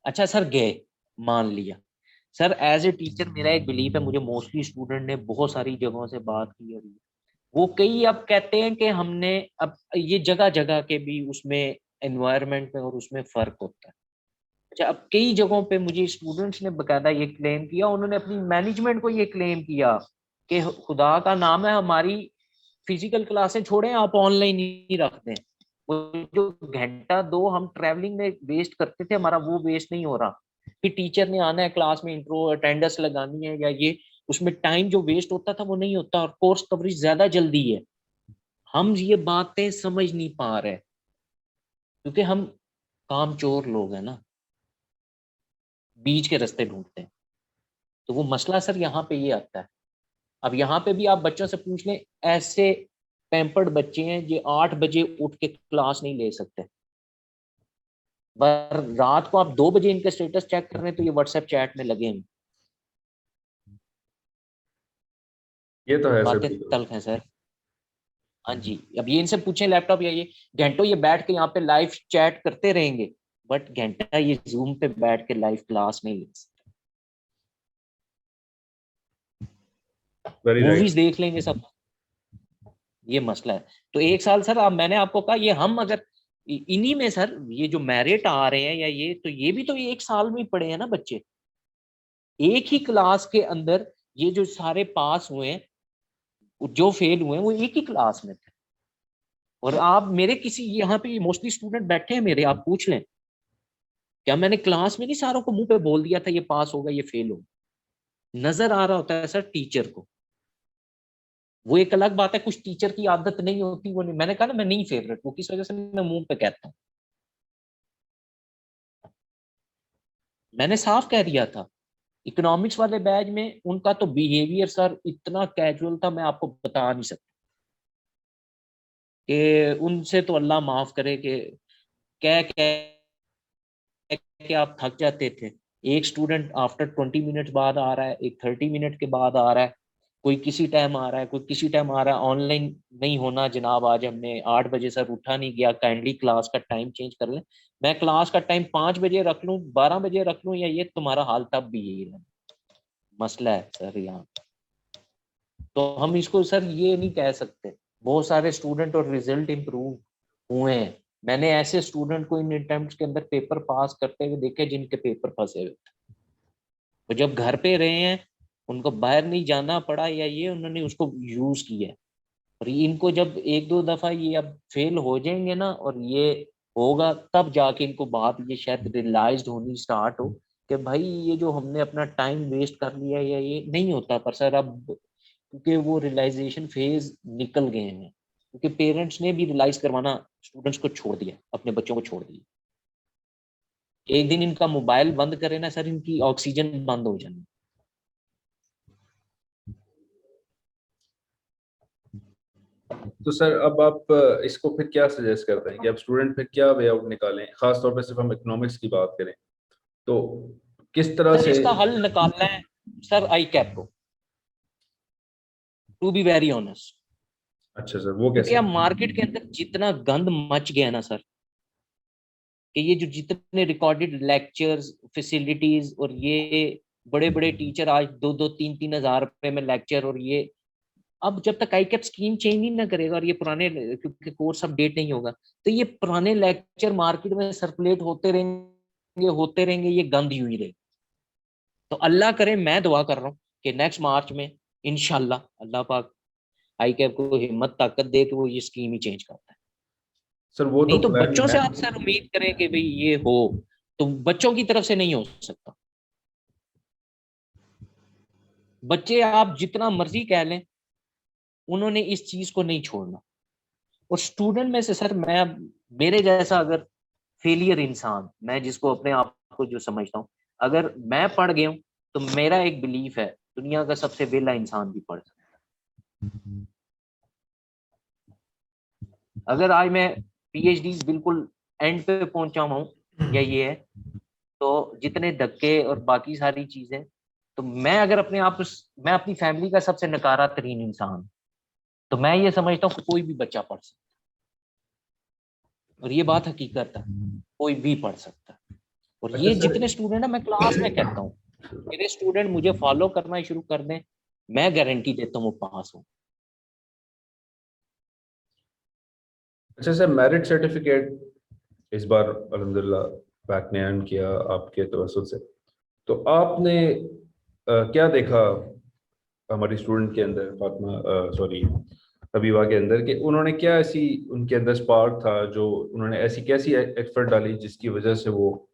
अच्छा सर गए, मान लिया सर, एज ए टीचर मेरा एक बिलीफ है, मुझे मोस्टली स्टूडेंट ने बहुत सारी जगहों से बात की, और वो कई अब कहते हैं कि हमने अब ये जगह जगह के भी उसमें एनवायरनमेंट में और उसमें फर्क होता है। अच्छा, अब कई जगहों पे मुझे स्टूडेंट्स ने बकायदा ये क्लेम किया, उन्होंने अपनी मैनेजमेंट को ये क्लेम किया कि खुदा का नाम है, हमारी फिजिकल क्लासें छोड़ें, आप ऑनलाइन ही रख दें। वो जो घंटा दो हम ट्रैवलिंग में वेस्ट करते थे, हमारा वो वेस्ट नहीं हो रहा। फिर टीचर ने आना है क्लास में, इंट्रो अटेंडेंस लगानी है, या ये उसमें टाइम जो वेस्ट होता था वो नहीं होता, और कोर्स कवरेज ज्यादा जल्दी है। हम ये बातें समझ नहीं पा रहे क्योंकि हम कामचोर लोग हैं ना, बीच के रास्ते ढूंढते हैं। तो वो मसला सर यहाँ पे ये आता है। अब यहाँ पे भी आप बच्चों से पूछ लें, ऐसे पैम्पर्ड बच्चे हैं जो 8 बजे उठ के क्लास नहीं ले सकते, पर रात को आप 2 बजे इनके स्टेटस चेक कर रहे हैं तो ये व्हाट्सएप चैट में लगे हैं। ये तो है सर बातें बिल्कुल। तल्ख हैं सर। हाँ जी, अब ये इनसे पूछें लैपटॉप या ये घंटों ये बैठ के यहाँ पे लाइव चैट करते रहेंगे, बट घंटा ये जूम पे बैठ के लाइव क्लास नहीं ले सकते। Very right. मूवीज देख लेंगे सब, ये मसला है। तो एक साल सर, अब मैंने आपको कहा ये हम अगर इन्हीं में सर ये जो मेरिट आ रहे हैं या ये, तो ये भी तो ये एक साल में ही पढ़े हैं ना बच्चे, एक ही क्लास के अंदर। ये जो सारे पास हुए हैं, जो फेल हुए हैं, वो एक ही क्लास में थे। और आप मेरे किसी यहाँ पे मोस्टली स्टूडेंट बैठे हैं मेरे, आप पूछ लें, क्या मैंने क्लास में नहीं सारों को मुंह पे बोल दिया था ये पास होगा ये फेल होगा? नजर आ रहा होता है सर टीचर को। वो एक अलग बात है, कुछ टीचर की आदत नहीं होती, वो नहीं, मैंने कहा ना मैं नहीं फेवरेट, वो किस वजह से मैं मुंह पे कहता हूँ। मैंने साफ कह दिया था, इकोनॉमिक्स वाले बैच में उनका तो बिहेवियर सर इतना कैजुअल था, मैं आपको बता नहीं सकता। कि उनसे तो अल्लाह माफ करे कि कह कह के आप थक जाते थे। एक स्टूडेंट आफ्टर 20 मिनट बाद आ रहा है, एक 30 मिनट के बाद आ रहा है, कोई किसी टाइम आ रहा है, कोई किसी टाइम आ रहा है। ऑनलाइन नहीं होना जनाब, आज हमने 8 बजे सर उठा नहीं गया, काइंडली क्लास का टाइम चेंज कर लें। मैं क्लास का टाइम 5 बजे रख लूँ, 12 बजे रख लूँ, या ये तुम्हारा हाल तब भी यही है। मसला है सर यहाँ। तो हम इसको सर ये नहीं कह सकते। बहुत सारे स्टूडेंट और रिजल्ट इम्प्रूव हुए हैं। मैंने ऐसे स्टूडेंट को इन अटेम्प्ट के अंदर पेपर पास करते हुए देखे जिनके पेपर फंसे हुए थे। तो जब घर पे रहे हैं, उनको बाहर नहीं जाना पड़ा या ये, उन्होंने उसको यूज किया है। और इनको जब एक दो दफा ये अब फेल हो जाएंगे ना, और ये होगा, तब जाके इनको बात ये शायद रियलाइज होनी स्टार्ट हो कि भाई ये जो हमने अपना टाइम वेस्ट कर लिया या ये नहीं होता। पर सर अब क्योंकि वो रियलाइजेशन फेज निकल गए हैं, क्योंकि पेरेंट्स ने भी रियलाइज करवाना स्टूडेंट्स को छोड़ दिया, अपने बच्चों को छोड़ दिया। एक दिन इनका मोबाइल बंद करे ना सर, इनकी ऑक्सीजन बंद हो जानी। तो सर अब आप इसको फिर क्या सजेस्ट करते हैं कि अब स्टूडेंट फिर क्या वे आउट निकालें, खास तौर पे सिर्फ हम इकोनॉमिक्स की बात करें तो किस तरह सर से? इसका हल निकालना है सर आई कैप को, टू बी वेरी ऑनेस्ट। अच्छा सर, वो क्योंकि कैसे? अब मार्केट के अंदर जितना गंद मच गया ना सर, कि ये जो जितने रिकॉर्डेड लेक्चर्स, फैसिलिटीज, और ये बड़े बड़े टीचर आज 2-2, 3-3 हज़ार रुपए में लेक्चर, और ये अब जब तक आई कैप स्कीम चेंज नहीं ना करेगा, और ये पुराने, क्योंकि कोर्स अपडेट नहीं होगा, तो ये पुराने लेक्चर मार्केट में सर्कुलेट होते रहेंगे, ये गंद यूं ही रहे। तो अल्लाह करे, मैं दुआ कर रहा हूँ कि नेक्स्ट मार्च में इंशाल्लाह अल्लाह पाक आई कैप को हिम्मत ताकत दे कि वो ये स्कीम ही चेंज करता है। सर वो तो नहीं तो प्लान बच्चों है। से आप सर उम्मीद करें कि भाई ये हो, तो बच्चों की तरफ से नहीं हो सकता। बच्चे आप जितना मर्जी कह लें, उन्होंने इस चीज को नहीं छोड़ना। और स्टूडेंट में से सर मैं, मेरे जैसा अगर फेलियर इंसान, मैं जिसको अपने आप को जो समझता हूँ, अगर मैं पढ़ गया हूँ, तो मेरा एक बिलीफ है दुनिया का सबसे वेला इंसान भी पढ़ सकता है। अगर आज मैं पीएचडी बिल्कुल एंड पे पहुंचा हूँ या ये है, तो जितने धक्के और बाकी सारी चीजें, तो मैं अगर अपने आप, मैं अपनी फैमिली का सबसे नकारा तरीन इंसान, तो मैं ये समझता हूँ कि कोई भी बच्चा पढ़ सकता है। और ये बात हकीकत है, कोई भी पढ़ सकता है। और अच्छा ये सर। जितने स्टूडेंट है, मैं क्लास में कहता हूँ, मेरे स्टूडेंट मुझे फॉलो करना शुरू कर दें, मैं गारंटी देता हूँ वो पास हो। अच्छा सर, मेरिट सर्टिफिकेट इस बार अल्हम्दुलिल्लाह पैक ने अर्न किया आपके तवज्जुह से। तो आपने क्या देखा हमारी स्टूडेंट के अंदर, फातिमा, सॉरी, हबीबा के अंदर, कि उन्होंने क्या ऐसी, उनके अंदर स्पार्क था जो उन्होंने ऐसी कैसी एफर्ट डाली जिसकी वजह से वो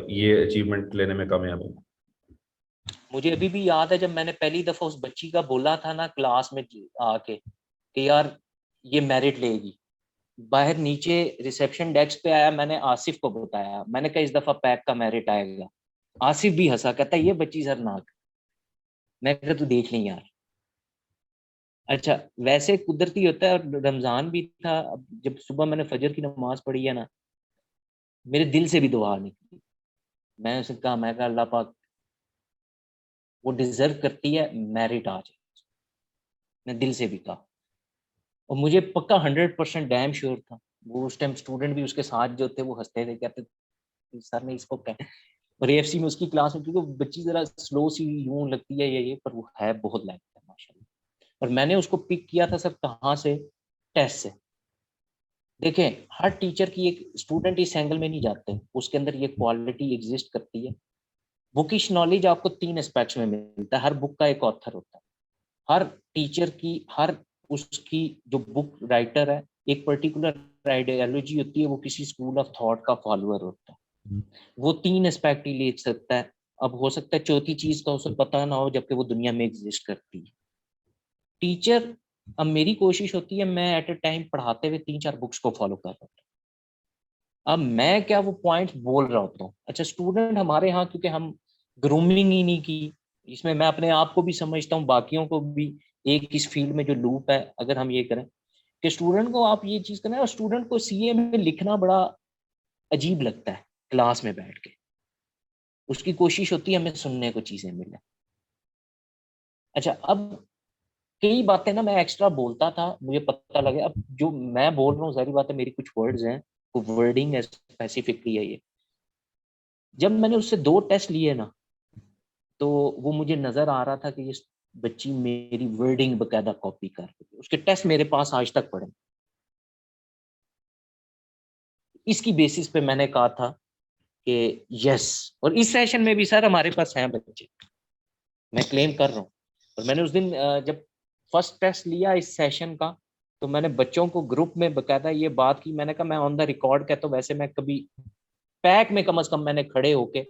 ये अचीवमेंट लेने में कामयाब हुई? मुझे अभी भी याद है जब मैंने पहली दफा उस बच्ची का बोला था ना क्लास में आके कि यार ये मेरिट लेगी, बाहर नीचे रिसेप्शन डेस्क पे आया, मैंने आसिफ को बताया, मैंने कहा इस दफा पैक का मेरिट आएगा। आसिफ भी हंसा, कहता ये बच्ची सर नाक। मैं कहा तू देख ली यार। अच्छा, वैसे कुदरती होता है, और रमजान भी था। अब जब सुबह मैंने फजर की नमाज पढ़ी है ना, मेरे दिल से भी दुआ निकली। मैं उसे कहा, मैं कहा अल्लाह पाक, वो डिजर्व करती है, मेरिट आ जाए। मैं दिल से भी कहा। और मुझे पक्का 100% डैम श्योर था, वो उस टाइम स्टूडेंट भी उसके साथ जो थे वो हंसते थे, कहते सर ने इसको कह, और एएफसी में उसकी क्लास में, क्योंकि बच्ची जरा स्लो सी यूं लगती है ये, पर वो है बहुत लायक है माशाल्लाह। और मैंने उसको पिक किया था सर कहाँ से, टेस्ट से। देखें, हर टीचर की एक स्टूडेंट इस एंगल में नहीं जाते, उसके अंदर ये क्वालिटी एग्जिस्ट करती है। बुकिश नॉलेज आपको 3 एस्पेक्ट्स में मिलता है, हर बुक का एक ऑथर होता है, हर टीचर की, हर उसकी जो बुक राइटर है, एक पर्टिकुलर आइडियोलॉजी होती है, वो किसी स्कूल ऑफ थॉट का फॉलोअर होता है, वो 3 एस्पेक्ट ही लिख सकता है। अब हो सकता है चौथी चीज का उसे पता ना हो, जबकि वो दुनिया में एग्जिस्ट करती है। टीचर, अब मेरी कोशिश होती है, मैं एट ए टाइम पढ़ाते हुए 3-4 बुक्स को फॉलो कर रहा हूँ। अब मैं क्या वो पॉइंट्स बोल रहा होता हूँ, अच्छा स्टूडेंट हमारे यहाँ, क्योंकि हम ग्रूमिंग ही नहीं की, इसमें मैं अपने आप को भी समझता हूँ, बाकियों को भी, एक इस फील्ड में जो लूप है, अगर हम ये करें कि स्टूडेंट को आप ये चीज करें, और स्टूडेंट को सीए में लिखना बड़ा अजीब लगता है क्लास में बैठ के, उसकी कोशिश होती है हमें सुनने को चीजें मिले। अच्छा, अब कई बातें ना मैं एक्स्ट्रा बोलता था, मुझे पता लगे, अब जो मैं बोल रहा हूँ सारी बातें मेरी कुछ वर्ड्स हैं, वो वर्डिंग है, स्पेसिफिकली है ये। जब मैंने उससे 2 टेस्ट लिए ना, तो वो मुझे नजर आ रहा था कि ये बच्ची मेरी वर्डिंग बकायदा कॉपी कर रही है, उसके टेस्ट मेरे पास आज तक पड़े। इसकी बेसिस पे मैंने कहा था कि यस, और इस सेशन में भी सर हमारे पास हैं बच्चे, मैं क्लेम कर रहा हूँ। और मैंने उस दिन जब फर्स्ट टेस्ट लिया इस सेशन का, तो मैंने बच्चों को ग्रुप में बकायदा ये बात की, मैंने कहा मैं ऑन द रिकॉर्ड कहता हूँ, वैसे मैं कभी पैक में कम से कम मैंने खड़े होके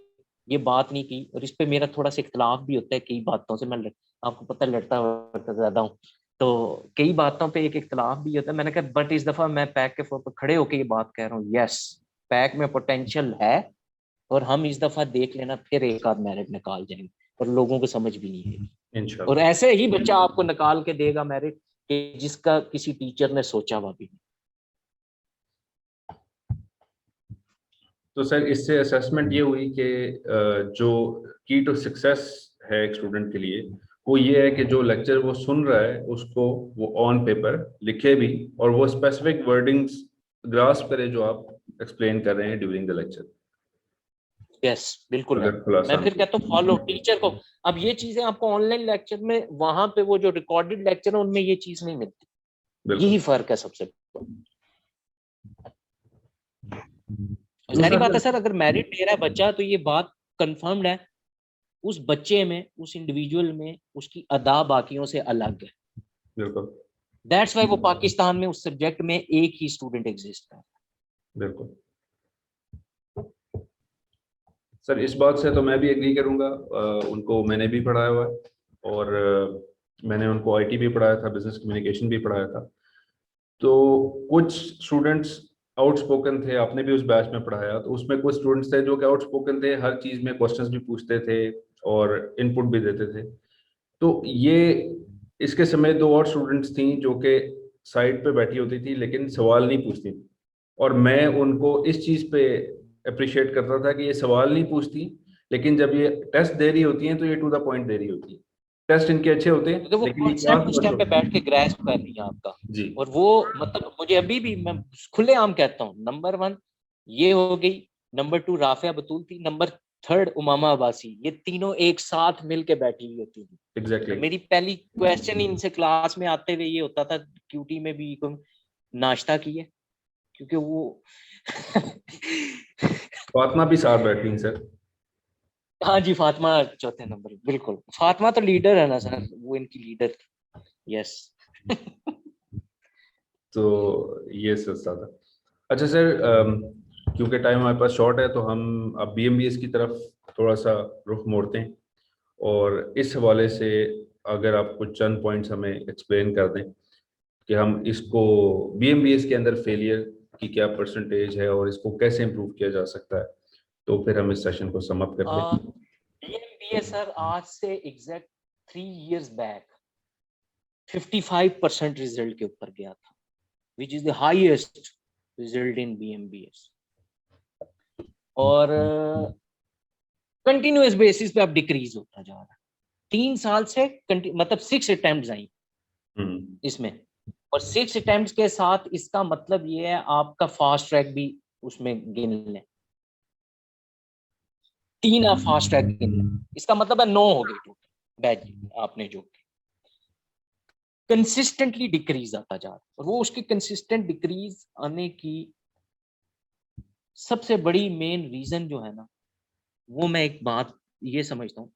ये बात नहीं की, और इस पे मेरा थोड़ा सा इख्तलाफ भी होता है कई बातों से, आपको पता है लड़ता वड़ता ज्यादा हूँ, तो कई बातों पे एक इख्तलाफ भी होता है। मैंने कहा बट इस दफा मैं पैक के फोर पर खड़े होके ये बात कह रहा हूँ, यस पैक में पोटेंशियल है, और हम इस दफा देख लेना फिर एक आध मेरिट निकाल जाएंगे, और लोगों को समझ भी नहीं है, और इंशाल्लाह। ऐसे ही बच्चा आपको निकाल के देगा मेरिट कि जिसका किसी टीचर ने सोचा हुआ भी नहीं। तो सर इससे असेसमेंट ये हुई कि जो की टू सक्सेस है एक स्टूडेंट के लिए, वो ये है कि जो लेक्चर वो सुन रहा है उसको वो ऑन पेपर लिखे भी, और वो स्पेसिफिक वर्डिंग्स ग्रास्प करे जो आप एक्सप्लेन कर रहे हैं ड्यूरिंग द लेक्चर। यस बिल्कुल है। अगर खुलासा मैं हम फिर कहता हूँ फॉलो टीचर को। अब ये चीजें आपको ऑनलाइन लेक्चर में, वहां पे वो जो रिकॉर्डेड लेक्चर है उनमें ये चीज नहीं मिलती, यही बिल्कुल। फर्क है सबसे बड़ा। और जाहिर दूसरा बात है सर, सर, अगर मेरिट ले रहा है बच्चा, तो ये बात कंफर्म्ड है, उस बच्चे में, उस इंडिविजुअल में उसकी अदा बाकियों से अलग है। बिल्कुल दैट्स वाई वो पाकिस्तान में उस सब्जेक्ट में एक ही स्टूडेंट एग्जिस्ट है। बिल्कुल। सर इस बात से तो मैं भी एग्री करूंगा, उनको मैंने भी पढ़ाया हुआ है, और मैंने उनको आईटी भी पढ़ाया था, बिजनेस कम्युनिकेशन भी पढ़ाया था। तो कुछ स्टूडेंट्स आउटस्पोकन थे, आपने भी उस बैच में पढ़ाया, तो उसमें कुछ स्टूडेंट्स थे जो कि आउटस्पोकन थे, हर चीज में क्वेश्चंस भी पूछते थे और इनपुट भी देते थे। तो ये इसके समय दो और स्टूडेंट्स थी जो कि साइड पे बैठी होती थी लेकिन सवाल नहीं पूछती थी, और मैं उनको इस चीज पे अप्रिशिएट करता था कि ये सवाल नहीं पूछती, लेकिन जब ये टेस्ट दे रही होती हैं तो ये टू द पॉइंट दे रही होती है। टेस्ट इनके अच्छे होते हैं क्योंकि वो लेकिन ये क्लास कॉन्सेप्ट में उस अच्छे टाइम पे होते बैठ के हैं। ग्रैस्प कर रही है आपका। जी। और वो मतलब मुझे अभी भी, मैं खुलेआम कहता हूँ, नंबर 1 ये हो गई, नंबर 2 राफिया बतूल थी, नंबर 3 उमामा अब्बासी, ये तीनों एक साथ मिलके बैठी हुई होती थी। एग्जैक्टली और exactly. मेरी पहली क्वेश्चन इनसे क्लास में आते हुए ये होता था, क्यूटी में भी, तुम नाश्ता किए, क्योंकि वो फातिमा भी साथ बैठी हैं सर। हाँ जी, फातिमा चौथे नंबर, बिल्कुल फातिमा तो लीडर है ना सर, वो इनकी लीडर थी। यस। तो ये सस्ता था। अच्छा सर, क्योंकि टाइम हमारे पास शॉर्ट है तो हम अब बीएमबीएस की तरफ थोड़ा सा रुख मोड़ते हैं, और इस हवाले से अगर आप कुछ चंद पॉइंट्स हमें एक्सप्लेन कर दें कि हम इसको बीएमबीएस के अंदर फेलियर की क्या परसेंटेज है और इसको कैसे इम्प्रूव किया जा सकता है, तो फिर हम इस सेशन को समाप्त करते हैं। बीएमबीए सर आज से एग्जैक्ट 3 years बैक 55% रिजल्ट के ऊपर गया था, which is the highest result in BMBS. और कंटिन्यूअस बेसिस पे अब डिक्रीज होता जा रहा है। 3 साल से मतलब 6 अटेम्प्ट आई हम्म। इसमें, और 6 अटेम्प्ट्स के साथ इसका मतलब ये है आपका फास्ट ट्रैक भी उसमें गिन लें, 3 आप फास्ट ट्रैक गिन लें, इसका मतलब है 9 हो गए टोटल बैच आपने जो कंसिस्टेंटली डिक्रीज आता जा रहा है। और वो उसकी कंसिस्टेंट डिक्रीज आने की सबसे बड़ी मेन रीजन जो है ना, वो मैं एक बात ये समझता हूँ,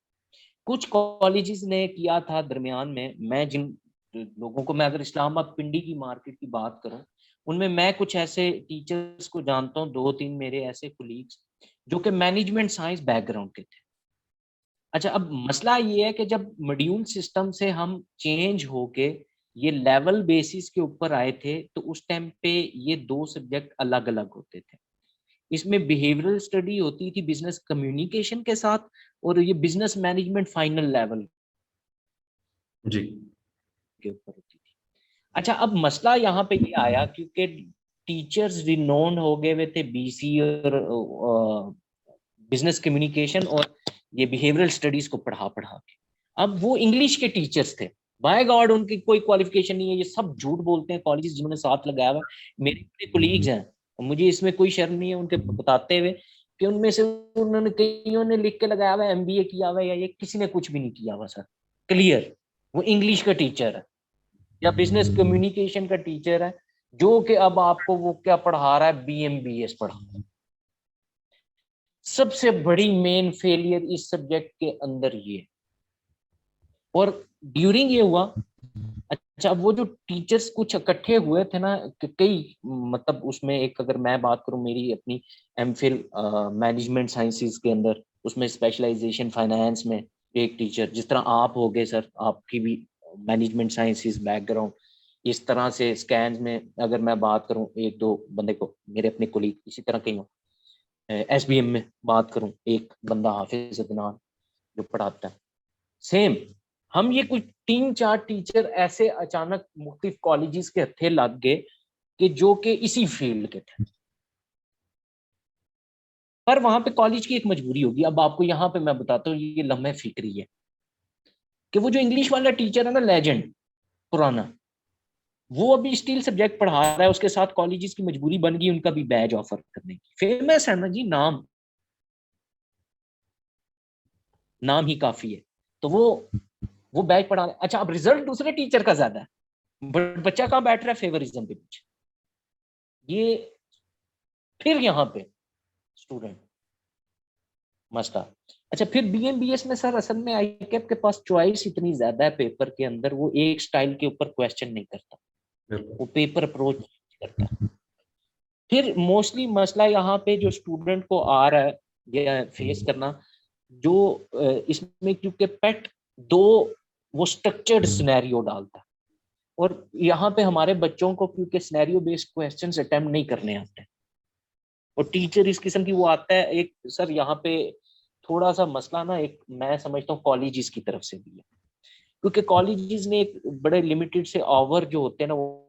कुछ कॉलेजेस ने किया था दरमियान में, मैं जिन लोगों को, मैं अगर इस्लामाबाद पिंडी की मार्केट की बात करूं, उनमें मैं कुछ ऐसे टीचर्स को जानता हूं, 2-3 मेरे ऐसे कुलीग्स जो कि मैनेजमेंट साइंस बैकग्राउंड के थे। अच्छा, अब मसला ये है कि जब मॉड्यूल सिस्टम से हम चेंज होके ये लेवल बेसिस के ऊपर आए थे, तो उस टाइम पे ये 2 सब्जेक्ट अलग अलग होते थे। इसमें बिहेवियरल स्टडी होती थी बिजनेस कम्युनिकेशन के साथ, और ये बिजनेस मैनेजमेंट फाइनल लेवल जी के ऊपर होती थी। अच्छा, अब मसला यहाँ पे ये आया क्योंकि टीचर्स रिनोन हो गए हुए थे बीसी और बिजनेस कम्युनिकेशन और ये बिहेवियरल स्टडीज को पढ़ा पढ़ा के। अब वो इंग्लिश के टीचर्स थे, बाय गॉड उनकी कोई क्वालिफिकेशन नहीं है, ये सब झूठ बोलते हैं कॉलेजेस जिन्होंने साथ लगाया हुआ है। मेरे कोलीग्स हैं, मुझे इसमें कोई शर्म नहीं है उनके बताते हुए कि उनमें से उन्होंने कईयों ने लिख के लगाया हुआ है एमबीए किया हुआ है, या ये किसी ने कुछ भी नहीं किया हुआ सर, क्लियर। वो इंग्लिश का टीचर है या बिजनेस कम्युनिकेशन का टीचर है, जो कि अब आपको वो क्या पढ़ा रहा है, बीएमबीएस पढ़ा रहा है। सबसे बड़ी मेन फेलियर इस सब्जेक्ट के अंदर ये, और ड्यूरिंग ये हुआ। अच्छा, वो जो टीचर्स कुछ इकट्ठे हुए थे ना, कई मतलब उसमें एक, अगर मैं बात करूं मेरी अपनी एमफिल मैनेजमेंट साइंसेस के अंदर, उसमें स्पेशलाइजेशन फाइनेंस में एक टीचर, जिस तरह आप हो गए सर, आपकी भी मैनेजमेंट साइंसेस बैकग्राउंड, इस तरह से स्कैन में अगर मैं बात करूं, एक दो बंदे को मेरे अपने कोलीग इसी तरह कई हो। एसबीएम में बात करूं, एक बंदा हाफिज अदनान जो पढ़ाता है, सेम। हम ये कुछ 3-4 टीचर ऐसे अचानक मुख्तलिफ कॉलेजेस के हथे लग गए कि जो कि इसी फील्ड के थे, पर वहां पे कॉलेज की एक मजबूरी होगी। अब आपको यहाँ पे मैं बताता हूँ, ये लम्हे फिक्री है कि वो जो इंग्लिश वाला टीचर है ना, लेजेंड पुराना, वो अभी स्टिल सब्जेक्ट पढ़ा रहा है, उसके साथ कॉलेजेस की मजबूरी बन गई उनका भी बैच ऑफर करने की, फेमस है ना जी, नाम नाम ही काफी है, तो वो बैच पढ़ा रहा है। अच्छा, अब रिजल्ट दूसरे टीचर का ज्यादा है, बट बच्चा कहाँ बैठ रहा है, फेवरिज्म के पीछे। ये फिर यहाँ पे स्टूडेंट मसला। अच्छा, फिर बीएमबीएस में सर असल में आईकैप के पास चॉइस इतनी ज्यादा है पेपर के अंदर, वो एक स्टाइल के ऊपर क्वेश्चन नहीं करता, वो पेपर अप्रोच करता है। फिर मोस्टली मसला यहाँ पे जो स्टूडेंट को आ रहा है या फेस करना, जो इसमें क्योंकि पेट दो वो स्ट्रक्चर्ड सिनेरियो डालता है, और यहाँ पे हमारे बच्चों को क्योंकि सिनेरियो बेस्ड क्वेश्चंस अटेम्प्ट नहीं करने आते, और टीचर इस किस्म की वो आता है एक सर, यहाँ पे थोड़ा सा मसला ना, एक मैं समझता हूँ कॉलेजेस की तरफ से भी है, क्योंकि कॉलेजेस ने एक बड़े लिमिटेड से आवर जो होते हैं ना, वो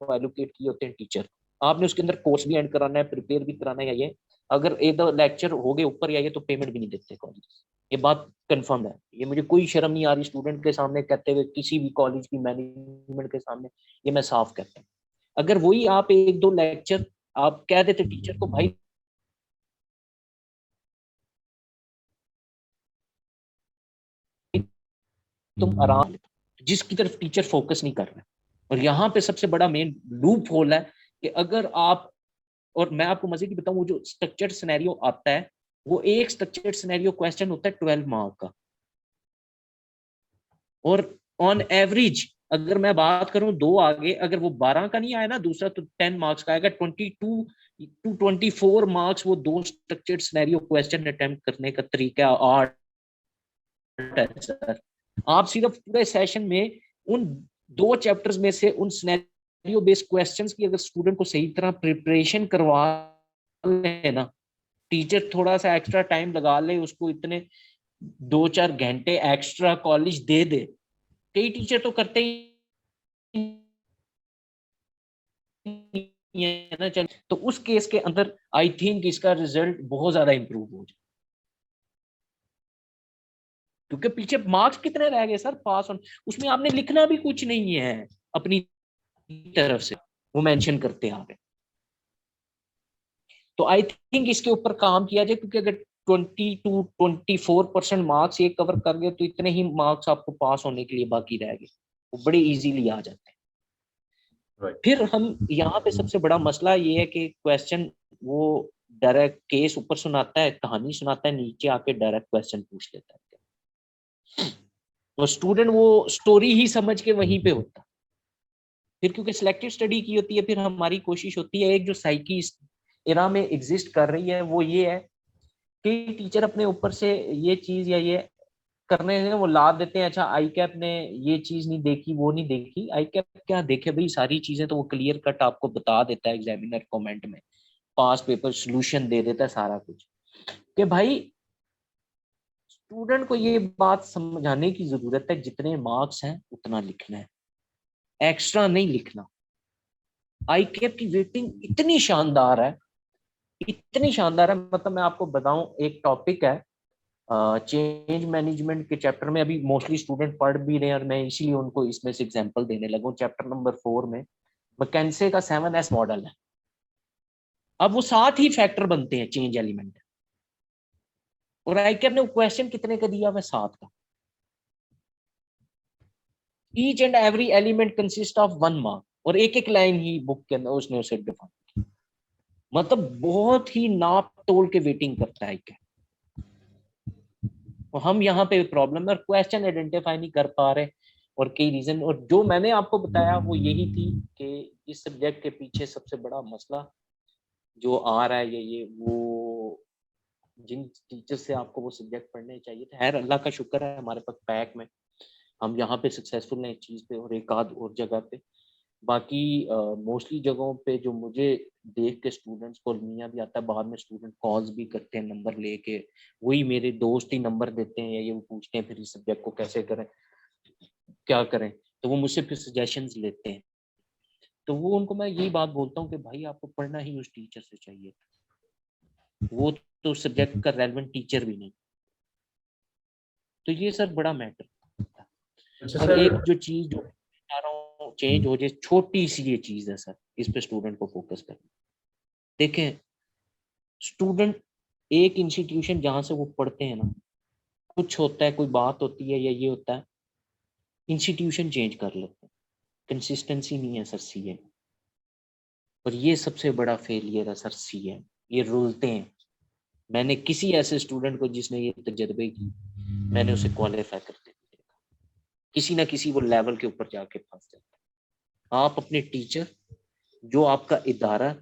एलोकेट किए होते हैं टीचर। आपने उसके अंदर कोर्स भी एंड कराना है, प्रिपेयर भी कराना है, ये अगर एक दो लेक्चर हो गए ऊपर या ये, तो पेमेंट भी नहीं देते कॉलेज, ये बात कंफर्म है। ये मुझे कोई शर्म नहीं आ रही स्टूडेंट के सामने कहते हुए, किसी भी कॉलेज की मैनेजमेंट के सामने, ये मैं साफ कहता हूँ। अगर वही आप एक दो लेक्चर आप कह देते टीचर को, भाई तुम आराम, जिसकी तरफ टीचर फोकस नहीं कर रहा है। और यहाँ पे सबसे बड़ा मेन लूप होल है कि अगर आप, और मैं आपको मजे की बताऊं, वो जो स्ट्रक्चर्ड सिनेरियो आता है, वो एक स्ट्रक्चर्ड सिनेरियो क्वेश्चन होता है 12 मार्क का, और ऑन एवरेज अगर मैं बात करूं दो आगे, अगर वो 12 का नहीं आया ना दूसरा, तो 10 मार्क्स का आएगा। 22 to 24 मार्क्स वो दो स्ट्रक्चर्ड सिनेरियो क्वेश्चन अटेम्प्ट करने का तरीका आर्ट है सर। आप सिर्फ पूरे सेशन में उन दो चैप्टर्स में से उन सिनेरियो बेस्ड क्वेश्चंस की अगर स्टूडेंट को सही तरह प्रिपरेशन करवा लेना, टीचर थोड़ा सा एक्स्ट्रा टाइम लगा ले, उसको इतने 2-4 घंटे एक्स्ट्रा कॉलेज दे दे, कई टीचर तो करते ही है ना, चल तो उस केस के अंदर आई थिंक इसका रिजल्ट बहुत ज्यादा इंप्रूव हो जाए। क्योंकि पीछे मार्क्स कितने रह गए सर पास ऑन, उसमें आपने लिखना भी कुछ नहीं है अपनी तरफ से, वो मेंशन करते आ रहे। तो आई थिंक इसके ऊपर काम किया जाए, क्योंकि अगर 20 to 24% मार्क्स ये कवर कर गए तो इतने ही मार्क्स आपको पास होने के लिए बाकी रह गए, वो बड़े इजीली आ जाते हैं। फिर हम यहाँ पे सबसे बड़ा मसला ये है कि क्वेश्चन वो डायरेक्ट केस ऊपर सुनाता है, कहानी सुनाता है, नीचे आके डायरेक्ट क्वेश्चन पूछ लेता है, तो स्टूडेंट वो स्टोरी ही समझ के वहीं पे होता। फिर क्योंकि सिलेक्टिव स्टडी की होती है, फिर हमारी कोशिश होती है, एक जो साइकी एरा में एग्जिस्ट कर रही है वो ये है कि टीचर अपने ऊपर से ये चीज या ये करने से वो लाद देते हैं। अच्छा आई कैप ने ये चीज नहीं देखी, वो नहीं देखी, आई कैप क्या देखे भाई, सारी चीजें तो वो क्लियर कट आपको बता देता है एग्जामिनर कमेंट में, पास पेपर सोल्यूशन दे देता है सारा कुछ। कि भाई स्टूडेंट को ये बात समझाने की जरूरत है, जितने मार्क्स हैं उतना लिखना है, एक्स्ट्रा नहीं लिखना। आई कैप की वेटिंग इतनी शानदार है, इतनी शानदार है, मतलब मैं आपको बताऊं, एक टॉपिक है चेंज मैनेजमेंट के चैप्टर में, अभी मोस्टली स्टूडेंट पढ़ भी रहे हैं और मैं इसीलिए उनको इसमें से एग्जांपल देने लगा हूं। चैप्टर नंबर 4 में मैकेंसे का 7S मॉडल है। अब वो 7 ही फैक्टर बनते हैं चेंज एलिमेंट, और आई कैप ने क्वेश्चन कितने का दिया हुआ, 7 का। Each and every element consist of 1 mark, और एक एक लाइन ही बुक के अंदर उसने उसे डिफाइन, मतलब बहुत ही नाप तोल के वेटिंग करता है क्या। तो हम यहाँ पे प्रॉब्लम है, और क्वेश्चन आइडेंटिफाई नहीं कर पा रहे, और कई रीजन, और जो मैंने आपको बताया वो यही थी कि इस सब्जेक्ट के पीछे सबसे बड़ा मसला जो आ रहा है ये वो जिन टीचर से आपको वो सब्जेक्ट पढ़ने चाहिए थे, खैर अल्लाह का शुक्र है हमारे पास पैक में हम यहाँ पे सक्सेसफुल हैं इस चीज पे, और एक आध और जगह पे। बाकी मोस्टली जगहों पे जो मुझे देख के स्टूडेंट्स को अलमिया भी आता है, बाद में स्टूडेंट कॉल्स भी करते हैं नंबर लेके, वही मेरे दोस्त ही नंबर देते हैं, या ये वो पूछते हैं फिर इस सब्जेक्ट को कैसे करें, क्या करें, तो वो मुझसे फिर सजेशंस लेते हैं। तो वो उनको मैं यही बात बोलता हूँ कि भाई आपको पढ़ना ही उस टीचर से चाहिए, वो तो सब्जेक्ट का रेलेवेंट टीचर भी नहीं। तो ये सर बड़ा मैटर। अच्छा और सर, एक जो चीज जो चाह रहा हूँ चेंज हो जाए, छोटी सी ये चीज है सर, इस पे स्टूडेंट को फोकस करना। देखें स्टूडेंट एक इंस्टीट्यूशन जहां से वो पढ़ते हैं ना, कुछ होता है, कोई बात होती है या ये होता है, इंस्टीट्यूशन चेंज कर लेते हैं, कंसिस्टेंसी नहीं है सर सीए। और ये सबसे बड़ा फेलियर है सर सीए, ये रुलते हैं। मैंने किसी ऐसे स्टूडेंट को जिसने ये तजर्बे की, मैंने उसे क्वालिफाई करते हुए देखा, किसी ना किसी वो लेवल के ऊपर जाके फंस जाता है। आप अपने टीचर, जो आपका इदारा